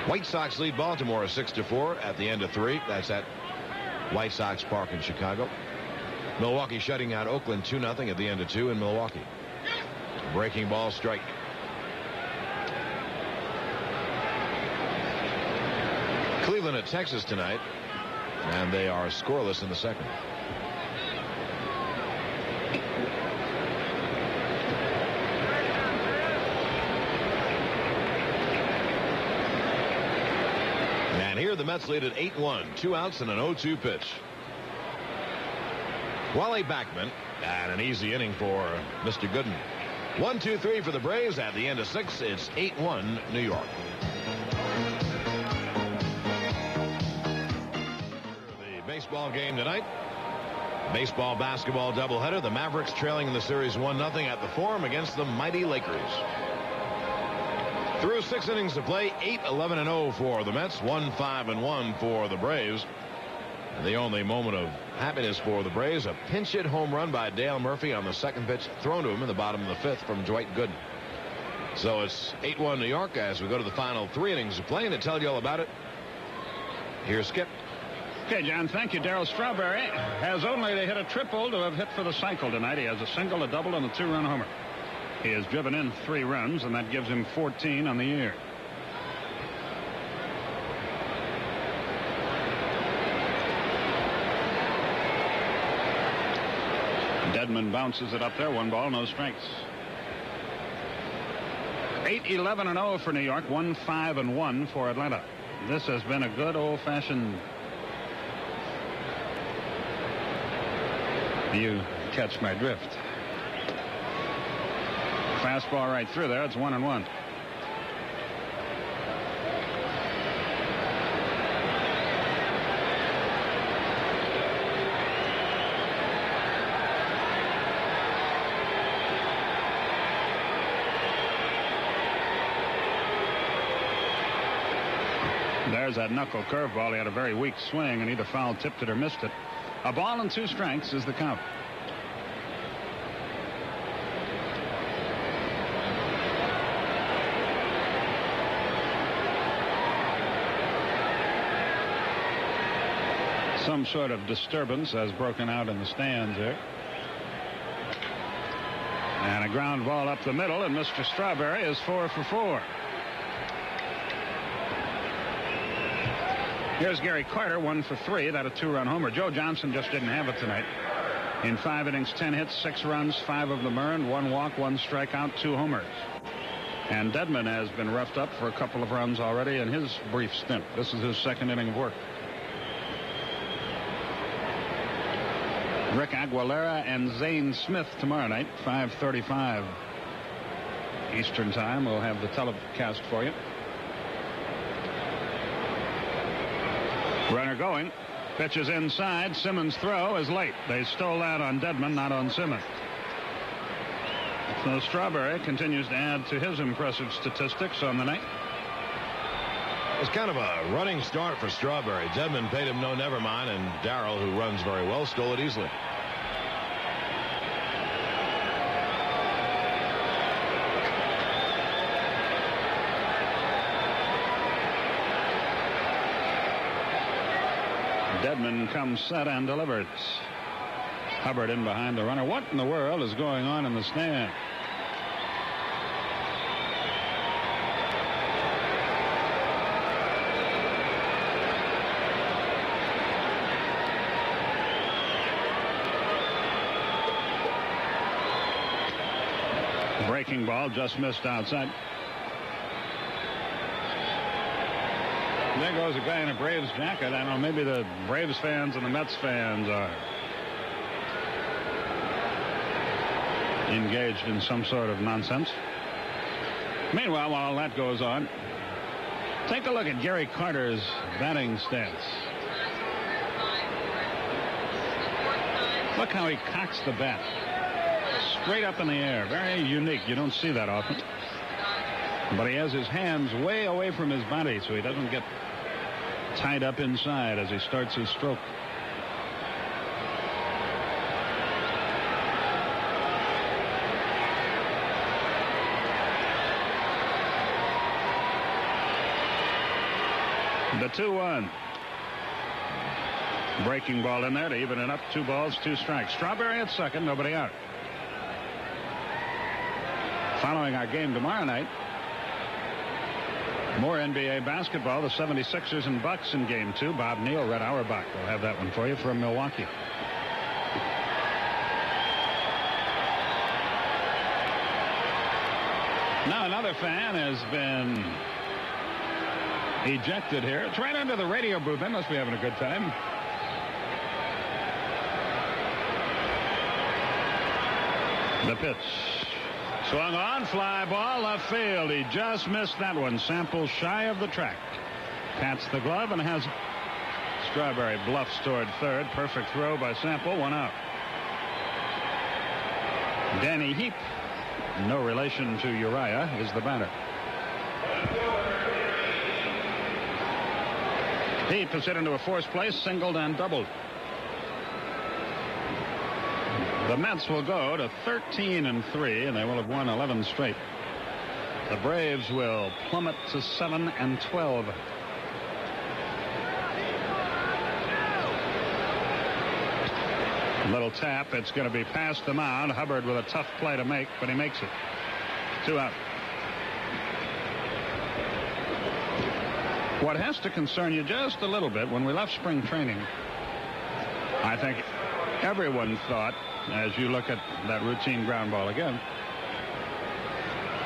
White Sox lead Baltimore 6-4 at the end of 3. That's at White Sox Park in Chicago. Milwaukee shutting out Oakland 2-0 at the end of 2 in Milwaukee. Breaking ball, strike. Cleveland at Texas tonight, and they are scoreless in the 2nd. And here the Mets lead at 8-1, 2 outs and an 0-2 pitch. Wally Backman, and an easy inning for Mr. Gooden. 1-2-3 for the Braves. At the end of 6, it's 8-1 New York. The baseball game tonight. Baseball basketball doubleheader. The Mavericks trailing in the series 1-0 at the Forum against the mighty Lakers. Through 6 innings of play, 8-11-0 for the Mets, 1-5-1 for the Braves. The only moment of happiness for the Braves, a pinch hit home run by Dale Murphy on the 2nd pitch thrown to him in the bottom of the 5th from Dwight Gooden. So it's 8-1 New York as we go to the final 3 innings of play. And to tell you all about it, here's Skip. Okay, John, thank you. Darryl Strawberry has only to hit a triple to have hit for the cycle tonight. He has a single, a double, and a 2-run homer. He has driven in 3 runs, and that gives him 14 on the year. Dedman bounces it up there. 1 ball, no strikes. 8-11-0 for New York. 1-5-1 for Atlanta. This has been a good old-fashioned. You catch my drift. Fastball right through there. It's 1-1. There's that knuckle curveball. He had a very weak swing and either foul tipped it or missed it. A ball and 2 strikes is the count. Some sort of disturbance has broken out in the stands here. And a ground ball up the middle, and Mr. Strawberry is 4 for 4. Here's Gary Carter, 1 for 3. That a 2-run homer. Joe Johnson just didn't have it tonight. In 5 innings, 10 hits, 6 runs, 5 of them earned, 1 walk, 1 strikeout, 2 homers. And Dedman has been roughed up for a couple of runs already in his brief stint. This is his 2nd inning of work. Rick Aguilera and Zane Smith tomorrow night, 5:35 Eastern Time. We'll have the telecast for you. Runner going. Pitches inside. Simmons' throw is late. They stole that on Dedman, not on Simmons. So Strawberry continues to add to his impressive statistics on the night. It's kind of a running start for Strawberry. Dedman paid him no never mind, and Darryl, who runs very well, stole it easily. Dedman comes set and delivers. Hubbard in behind the runner. What in the world is going on in the stand? Breaking ball just missed outside. There goes a guy in a Braves jacket. I don't know, maybe the Braves fans and the Mets fans are engaged in some sort of nonsense. Meanwhile, while all that goes on, take a look at Gary Carter's batting stance. Look how he cocks the bat. Straight up in the air. Very unique. You don't see that often. But he has his hands way away from his body so he doesn't get tied up inside as he starts his stroke. The 2-1. Breaking ball in there to even it up. 2 balls, 2 strikes. Strawberry at second, nobody out. Following our game tomorrow night, more NBA basketball. The 76ers and Bucks in game 2. Bob Neal, Red Auerbach will have that one for you from Milwaukee. Now another fan has been ejected here. It's right under the radio booth. They must be having a good time. The pitch. Swung on, fly ball, left field. He just missed that one. Sample shy of the track. Pats the glove and has Strawberry bluffs toward third. Perfect throw by Sample. 1 out. Danny Heap, no relation to Uriah, is the batter. Heap is hit into a forced place, singled and doubled. The Mets will go to 13-3, and they will have won 11 straight. The Braves will plummet to 7-12. Little tap. It's going to be past the mound. Hubbard with a tough play to make, but he makes it. 2 out. What has to concern you just a little bit, when we left spring training, I think everyone thought, as you look at that routine ground ball again,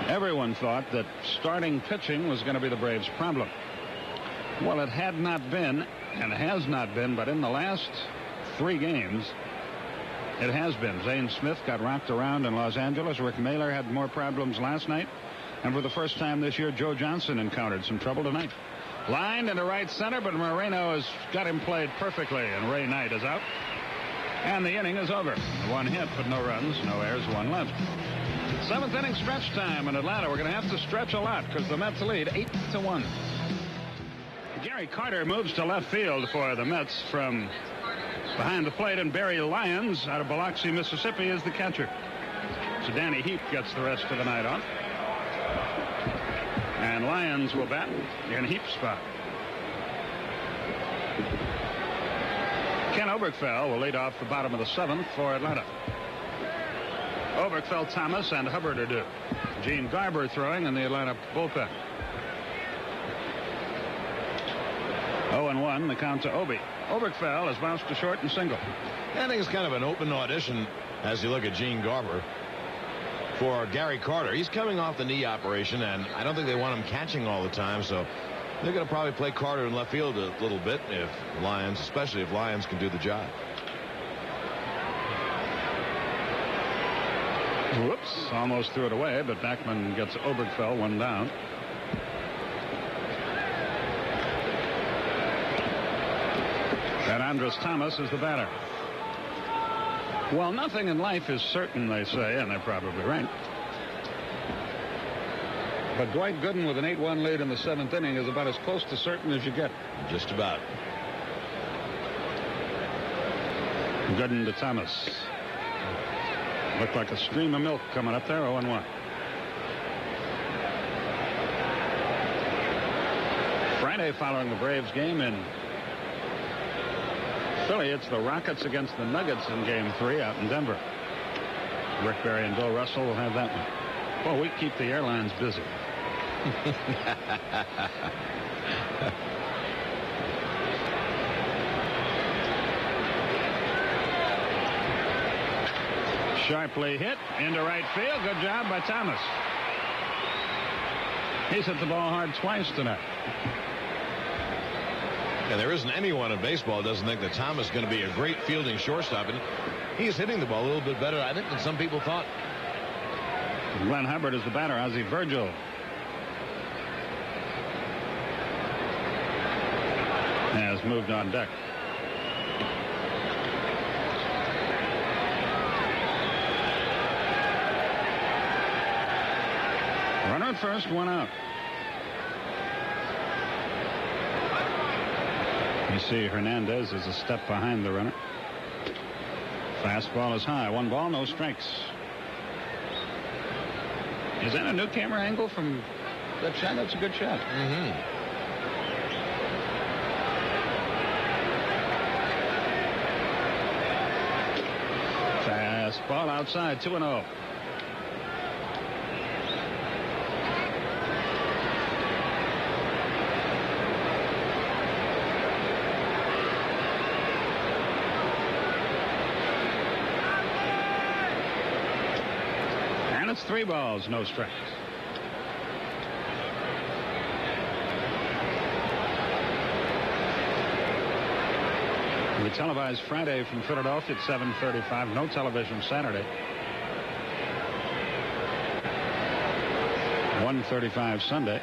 everyone thought that starting pitching was going to be the Braves' problem. Well, it had not been, and has not been, but in the last 3 games, it has been. Zane Smith got rocked around in Los Angeles. Rick Mailer had more problems last night. And for the first time this year, Joe Johnson encountered some trouble tonight. Lined into right center, but Moreno has got him played perfectly, and Ray Knight is out. And the inning is over. 1 hit, but no runs, no errors, 1 left. 7th inning stretch time in Atlanta. We're going to have to stretch a lot because the Mets lead 8-1. Gary Carter moves to left field for the Mets from behind the plate, and Barry Lyons out of Biloxi, Mississippi, is the catcher. So Danny Heap gets the rest of the night off. And Lyons will bat in Heap's spot. Ken Oberkfell will lead off the bottom of the 7th for Atlanta. Oberkfell, Thomas, and Hubbard are due. Gene Garber throwing in the Atlanta bullpen. 0-1, the count to Obi. Oberkfell has bounced to short and single. I think it's kind of an open audition as you look at Gene Garber for Gary Carter. He's coming off the knee operation, and I don't think they want him catching all the time, so they're going to probably play Carter in left field a little bit if Lyons, especially if Lyons can do the job. Whoops, almost threw it away, but Backman gets Oberkfell 1 down. And Andres Thomas is the batter. Well, nothing in life is certain, they say, and they're probably right. But Dwight Gooden with an 8-1 lead in the 7th inning is about as close to certain as you get. Just about. Gooden to Thomas. Looked like a stream of milk coming up there. 0-1. Friday following the Braves game in Philly, it's the Rockets against the Nuggets in Game 3 out in Denver. Rick Barry and Bill Russell will have that one. Well, we keep the airlines busy. Sharply hit into right field. Good job by Thomas. He's hit the ball hard twice tonight. And there isn't anyone in baseball who doesn't think that Thomas is going to be a great fielding shortstop. And he's hitting the ball a little bit better, I think, than some people thought. Glenn Hubbard is the batter. Ozzie Virgil. Has moved on deck. Runner at first, one out. You see Hernandez is a step behind the runner. Fastball is high. 1 ball, no strikes. Is that a new camera angle from that shot? That's a good shot. Fastball outside, 2-0. It's 3 balls, no strikes. We televised Friday from Philadelphia at 7:35. No television Saturday. 1:35 Sunday.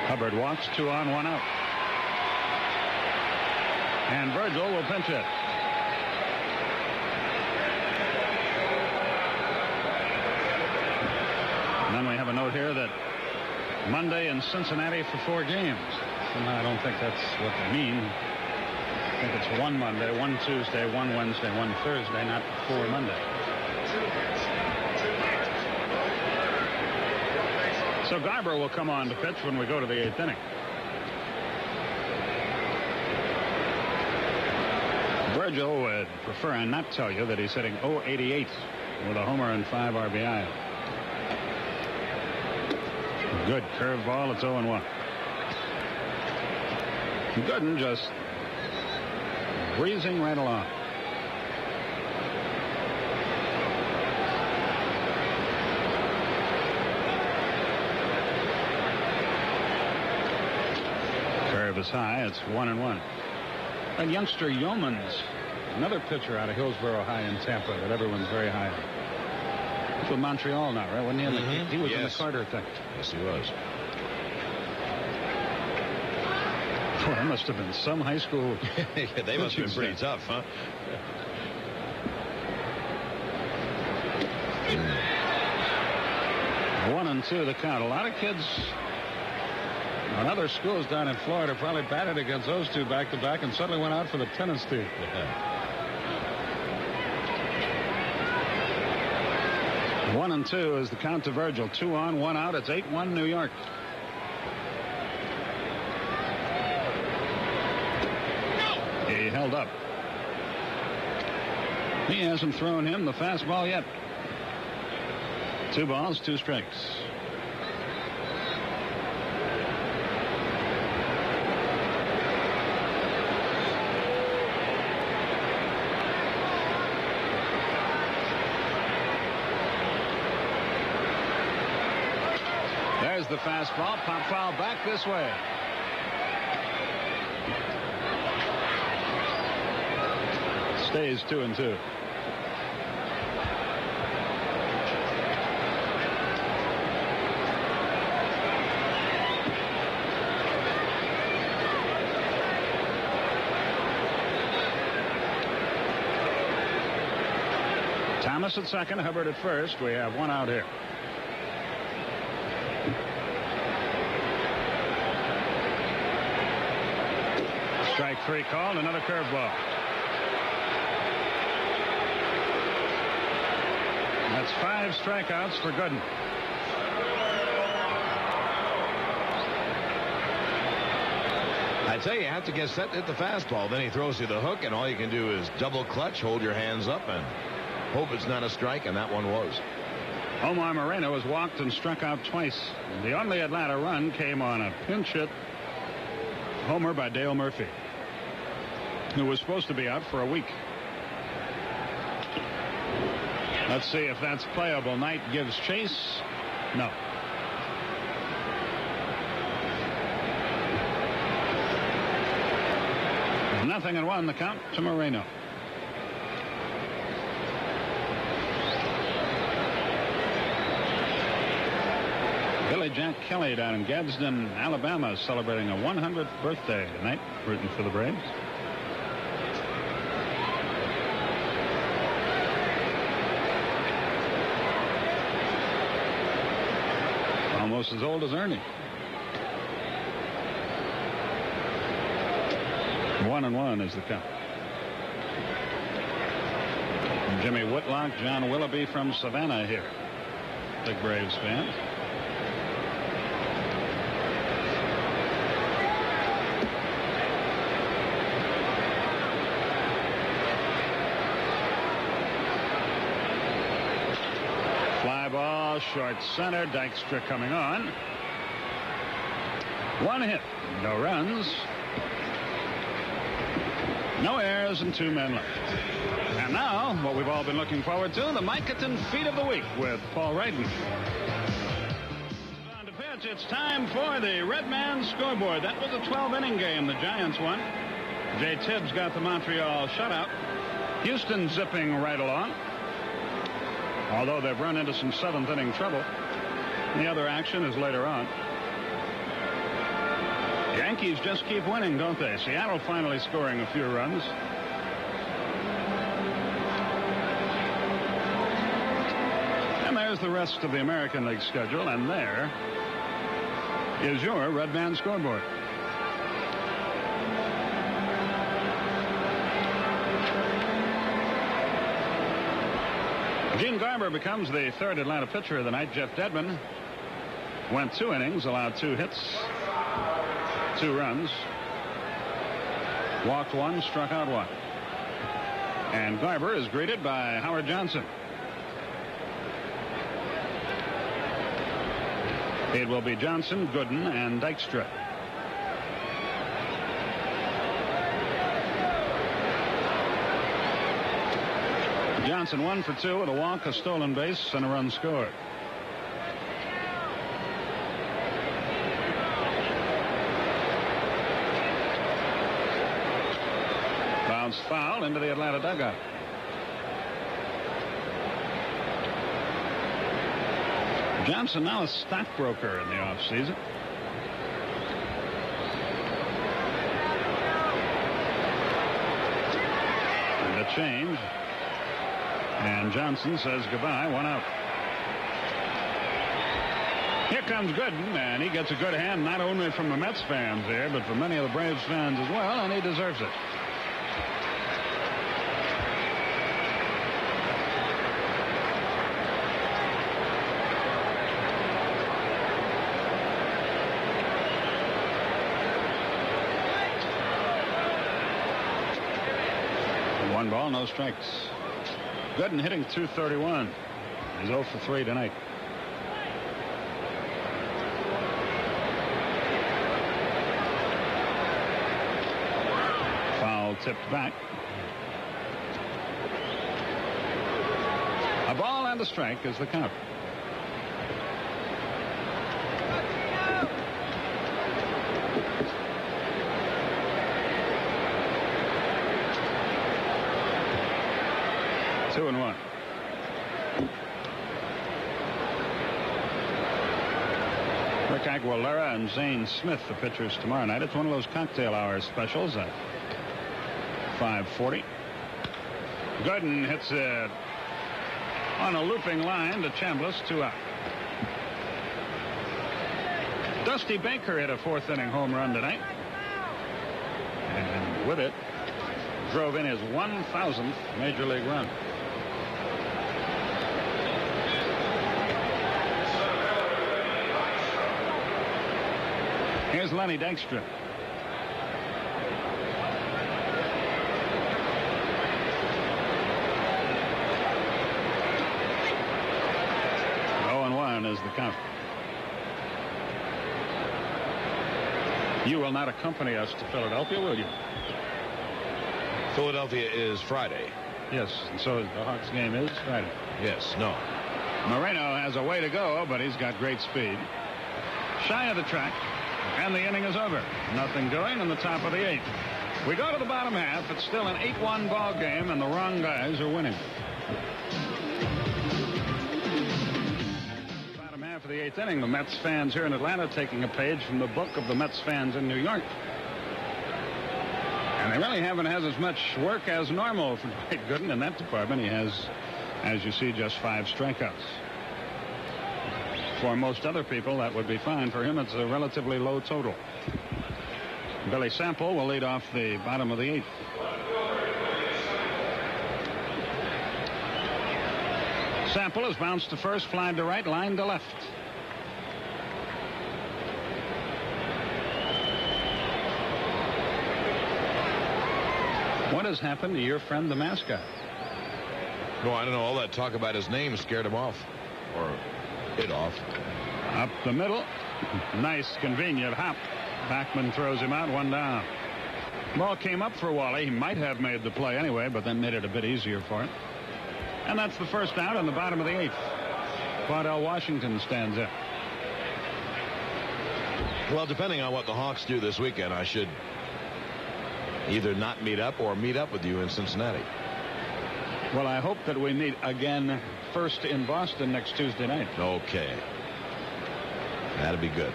Hubbard walks, 2 on, 1 out. And Virgil will pinch it. And then we have a note here that Monday in Cincinnati for 4 games. Somehow I don't think that's what they mean. I think it's 1 Monday, 1 Tuesday, 1 Wednesday, 1 Thursday, not 4 Monday. So Garber will come on to pitch when we go to the 8th inning. Virgil would prefer I not tell you that he's hitting .088 with a homer and 5 RBI. Good curveball. It's 0-1. Gooden just breezing right along. Curve is high. It's 1-1. And youngster Yeomans, another pitcher out of Hillsborough High in Tampa that everyone's very high on. He's with Montreal now, right? Wasn't he? He was in the Carter thing. Yes, he was. Boy, that must have been some high school. Yeah, they must have been pretty tough, huh? 1-2 the count. A lot of kids on other schools down in Florida probably batted against those two back-to-back and suddenly went out for the tennis team. Yeah. 1-2 is the count to Virgil. 2 on, 1 out. It's 8-1 New York. He held up. He hasn't thrown him the fastball yet. 2 balls, 2 strikes. There's the fastball. Pop foul back this way. Stays 2-2. Thomas at second, Hubbard at first. We have 1 out here. Strike 3 called, another curveball. That's 5 strikeouts for Gooden. I I tell you, you have to get set to hit the fastball. Then he throws you the hook, and all you can do is double clutch, hold your hands up, and hope it's not a strike, and that one was. Omar Moreno was walked and struck out twice. The only Atlanta run came on a pinch hit homer by Dale Murphy, who was supposed to be out for a week. Let's see if that's playable. Knight gives chase. No. Nothing and 1 the count to Moreno. Billy Jack Kelly down in Gadsden, Alabama, celebrating a 100th birthday tonight, rooting for the Braves. Almost as old as Ernie. 1-1 is the count. Jimmy Whitlock, John Willoughby from Savannah here. Big Braves fan. Fly ball, short center. Dykstra coming on. 1 hit, no runs. No errors and 2 men left. And now, what we've all been looking forward to, the Micaton Feat of the Week with Paul Wrighton. On to pitch, it's time for the Red Man scoreboard. That was a 12-inning game. The Giants won. Jay Tibbs got the Montreal shutout. Houston zipping right along, although they've run into some 7th-inning trouble. The other action is later on. Yankees just keep winning, don't they? Seattle finally scoring a few runs. And there's the rest of the American League schedule, and there is your Red Man scoreboard. Gene Garber becomes the 3rd Atlanta pitcher of the night. Jeff Dedman went 2 innings, allowed 2 hits. 2 runs, walked 1, struck out 1. And Garber is greeted by Howard Johnson. It will be Johnson, Gooden, and Dykstra. Johnson 1 for 2 with a walk, a stolen base, and a run scored. Foul into the Atlanta dugout. Johnson now a stockbroker in the offseason. And a change. And Johnson says goodbye, 1 out. Here comes Gooden, and he gets a good hand not only from the Mets fans here, but from many of the Braves fans as well, and he deserves it. One ball, no strikes. Gooden hitting .231. He's 0 for 3 tonight. Foul tipped back. A ball and a strike is the count. Two and 1. Rick Aguilera and Zane Smith, the pitchers tomorrow night. It's one of those cocktail hour specials at 5:40. Gooden hits it on a looping line to Chambliss, 2 out. Dusty Baker hit a 4th-inning home run tonight. And with it, drove in his 1,000th Major League run. Here's Lenny Dykstra. count. You will not accompany us to Philadelphia, will you? Philadelphia is Friday. Yes, and so the Hawks game is Friday. Yes, no. Moreno has a way to go, but he's got great speed. Shy of the track, and the inning is over. Nothing doing in the top of the 8th. We go to the bottom half. It's still an 8-1 ball game, and the wrong guys are winning. Bottom half of the 8th inning, the Mets fans here in Atlanta taking a page from the book of the Mets fans in New York. And they really haven't had as much work as normal for Dwight Gooden in that department. He has, as you see, just 5 strikeouts. For most other people, that would be fine. For him, it's a relatively low total. Billy Sample will lead off the bottom of the 8th. Sample has bounced to first, fly to right, line to left. What has happened to your friend, the mascot? No, I don't know. All that talk about his name scared him off. Or it off. Up the middle. Nice, convenient hop. Backman throws him out, 1 down. Ball came up for Wally. He might have made the play anyway, but then made it a bit easier for him. And that's the first out on the bottom of the 8th. Claudell Washington stands up. Well, depending on what the Hawks do this weekend, I should either not meet up or meet up with you in Cincinnati. Well, I hope that we meet again first in Boston next Tuesday night. Okay. That'd be good.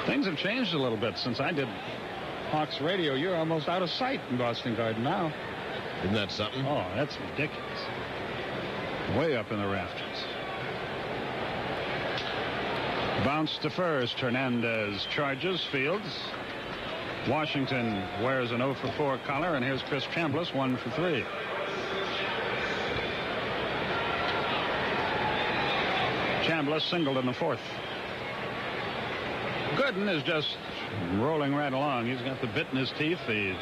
Things have changed a little bit since I did Hawks radio. You're almost out of sight in Boston Garden now. Isn't that something? Oh, that's ridiculous. Way up in the rafters. Bounce to first. Hernandez charges, fields. Washington wears an 0 for 4 collar, and here's Chris Chambliss, 1 for 3. Chambliss singled in the 4th. Gooden is just rolling right along. He's got the bit in his teeth. He's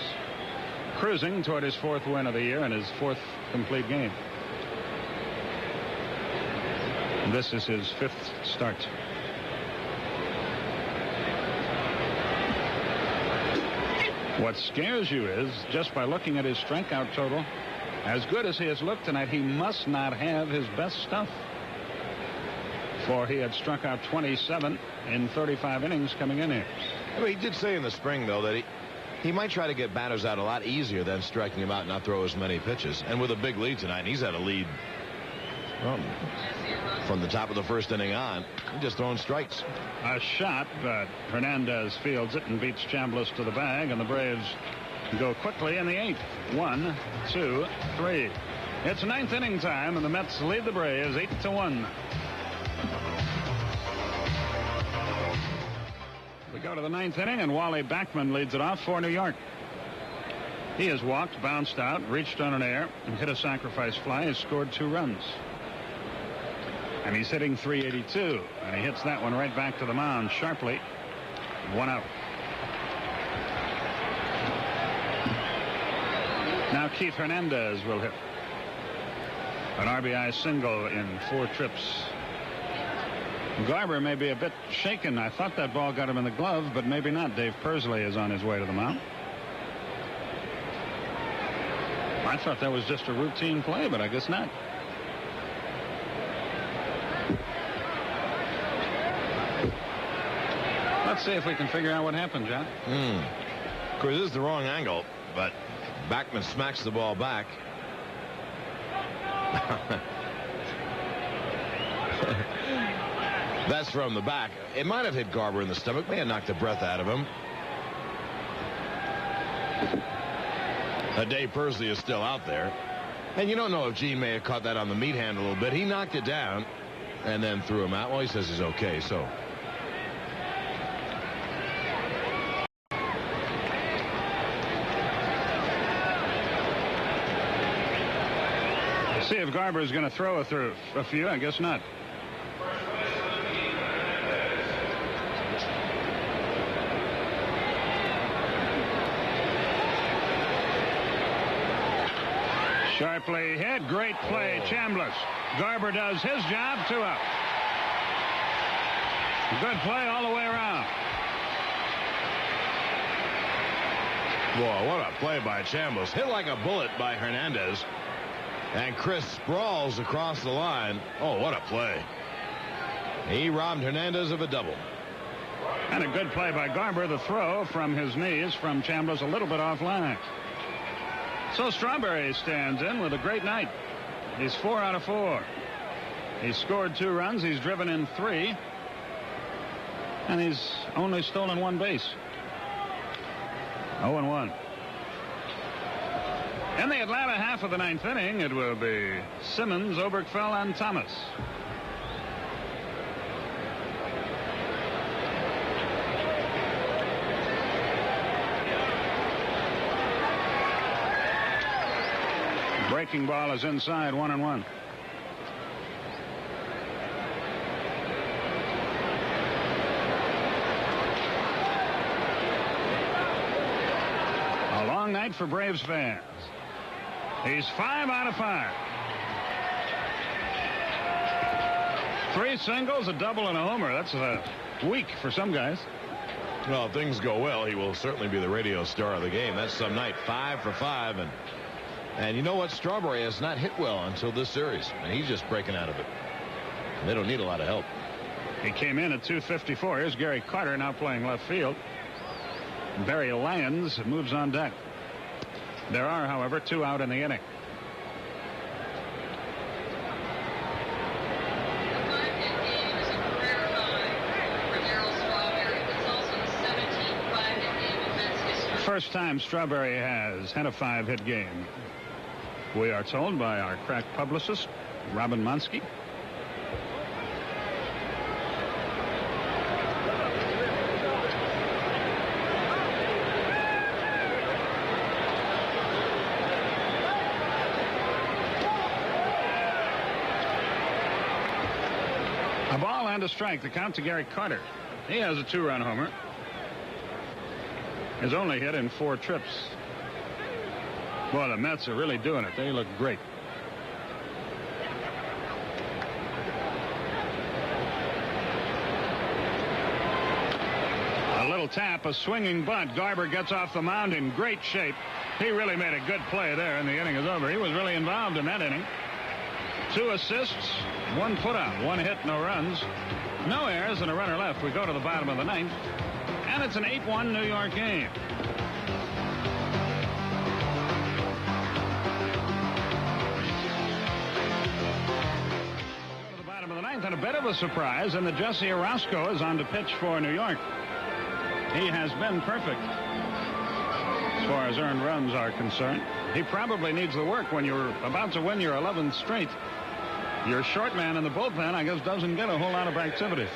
cruising toward his 4th win of the year and his 4th complete game. This is his 5th start. What scares you is, just by looking at his strikeout total, as good as he has looked tonight, he must not have his best stuff. For he had struck out 27 in 35 innings coming in here. Well, he did say in the spring, though, that he might try to get batters out a lot easier than striking him out and not throw as many pitches. And with a big lead tonight, he's had a lead from the top of the 1st inning on. He's just throwing strikes. A shot, but Hernandez fields it and beats Chambliss to the bag, and the Braves go quickly in the 8th. 1, 2, 3. It's 9th inning time, and the Mets lead the Braves 8-1. We go to the 9th inning, and Wally Backman leads it off for New York. He has walked, bounced out, reached on an air, and hit a sacrifice fly. Has scored 2 runs. And he's hitting .382, and he hits that one right back to the mound sharply. 1 out. Now Keith Hernandez will hit an RBI single in 4 trips. Garber may be a bit shaken. I thought that ball got him in the glove, but maybe not. Dave Pursley is on his way to the mound. I thought that was just a routine play, but I guess not. Let's see if we can figure out what happened, John. Of course, this is the wrong angle, but Backman smacks the ball back. That's from the back. It might have hit Garber in the stomach. May have knocked the breath out of him. Dave Pursley is still out there. And you don't know if Gene may have caught that on the meat hand a little bit. He knocked it down and then threw him out. Well, he says he's okay, so. See if Garber is going to throw a few. I guess not. Sharply hit. Great play. Chambliss. Garber does his job. 2 out. Good play all the way around. Boy, what a play by Chambliss. Hit like a bullet by Hernandez. And Chris sprawls across the line. Oh, what a play. He robbed Hernandez of a double. And a good play by Garber. The throw from his knees from Chambliss a little bit offline. So Strawberry stands in with a great night. He's 4 out of 4. He's scored 2 runs. He's driven in 3. And he's only stolen 1 base. 0-1. In the Atlanta half of the 9th inning, it will be Simmons, Oberkfell, and Thomas. Breaking ball is inside, 1-1. A long night for Braves fans. He's 5 out of 5. 3 singles, a double, and a homer. That's a week for some guys. Well, if things go well, he will certainly be the radio star of the game. That's some night. 5 for 5. And you know what? Strawberry has not hit well until this series. And he's just breaking out of it. And they don't need a lot of help. He came in at 254. Here's Gary Carter now playing left field. Barry Lyons moves on deck. There are, however, 2 out in the inning. First time Strawberry has had a 5-hit game, we are told by our crack publicist, Robin Monsky. A ball and a strike. The count to Gary Carter. He has a 2-run homer. Has only hit in 4 trips. Boy, the Mets are really doing it. They look great. A little tap, a swinging bunt. Garber gets off the mound in great shape. He really made a good play there, and the inning is over. He was really involved in that inning. 2 assists, 1 putout, 1 hit, no runs, no errors, and a runner left. We go to the bottom of the 9th, and it's an 8-1 New York game. Go to the bottom of the 9th, and a bit of a surprise, and the Jesse Orozco is on to pitch for New York. He has been perfect as far as earned runs are concerned. He probably needs the work when you're about to win your 11th straight. Your short man in the bullpen, I guess, doesn't get a whole lot of activity.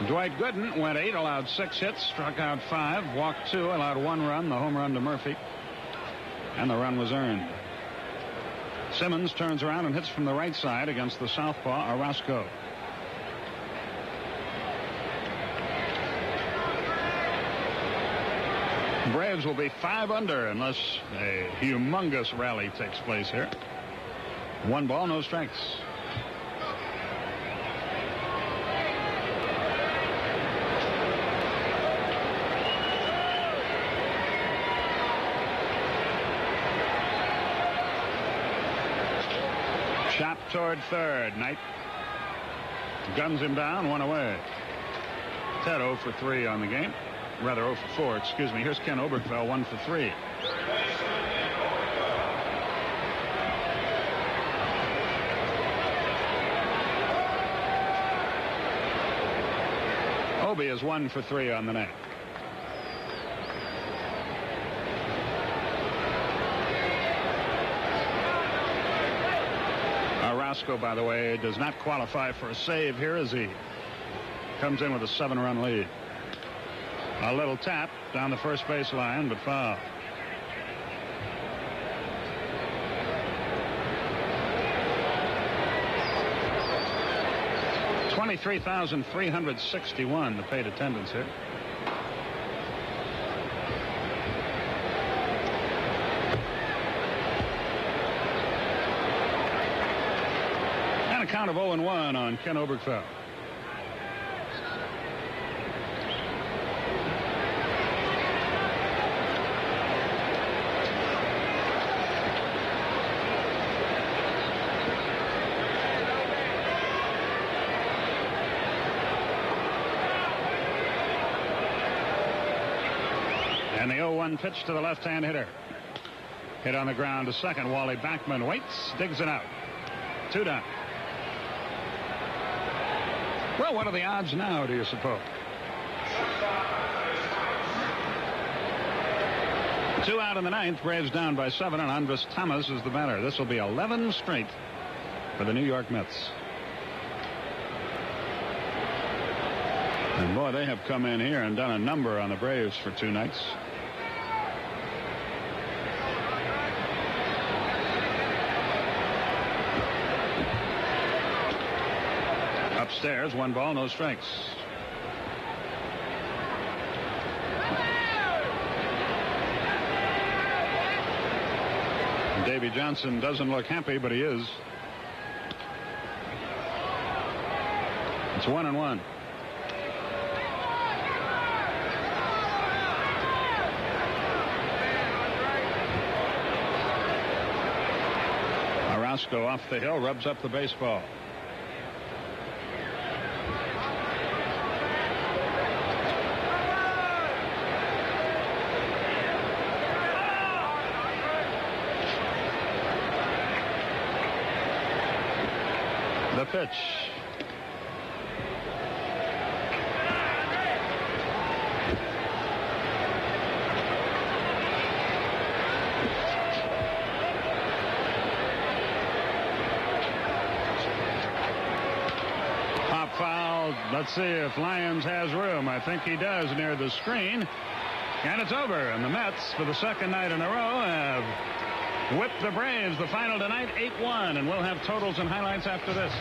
Dwight Gooden went 8, allowed 6 hits, struck out 5, walked 2, allowed 1 run, the home run to Murphy, and the run was earned. Simmons turns around and hits from the right side against the southpaw Orozco. The Braves will be 5 under unless a humongous rally takes place here. 1 ball, no strikes. Chop toward third. Knight guns him down, 1 away. Ted 0 for 3 on the game. Rather 0 for 4, excuse me. Here's Ken Oberkfell, 1 for 3. Obi is 1 for 3 on the night. Orozco, by the way, does not qualify for a save here as he comes in with a 7-run lead. A little tap down the first base line, but foul. $23,361 the paid attendance here. count of 0-1 on Ken Obergefell. And the 0-1 pitch to the left-hand hitter. Hit on the ground to second. Wally Backman waits, digs it out. 2 down. Well, what are the odds now, do you suppose? 2 out in the ninth. Braves down by 7, and Andres Thomas is the batter. This will be 11 straight for the New York Mets. And boy, they have come in here and done a number on the Braves for 2 nights. Upstairs, 1 ball, no strikes. Davy Johnson doesn't look happy, but he is. It's 1-1. Orozco off the hill, rubs up the baseball. The pitch. Pop foul. Let's see if Lyons has room. I think he does near the screen. And it's over. And the Mets, for the second night in a row, have whipped the Braves. The final tonight, 8-1, and we'll have totals and highlights after this.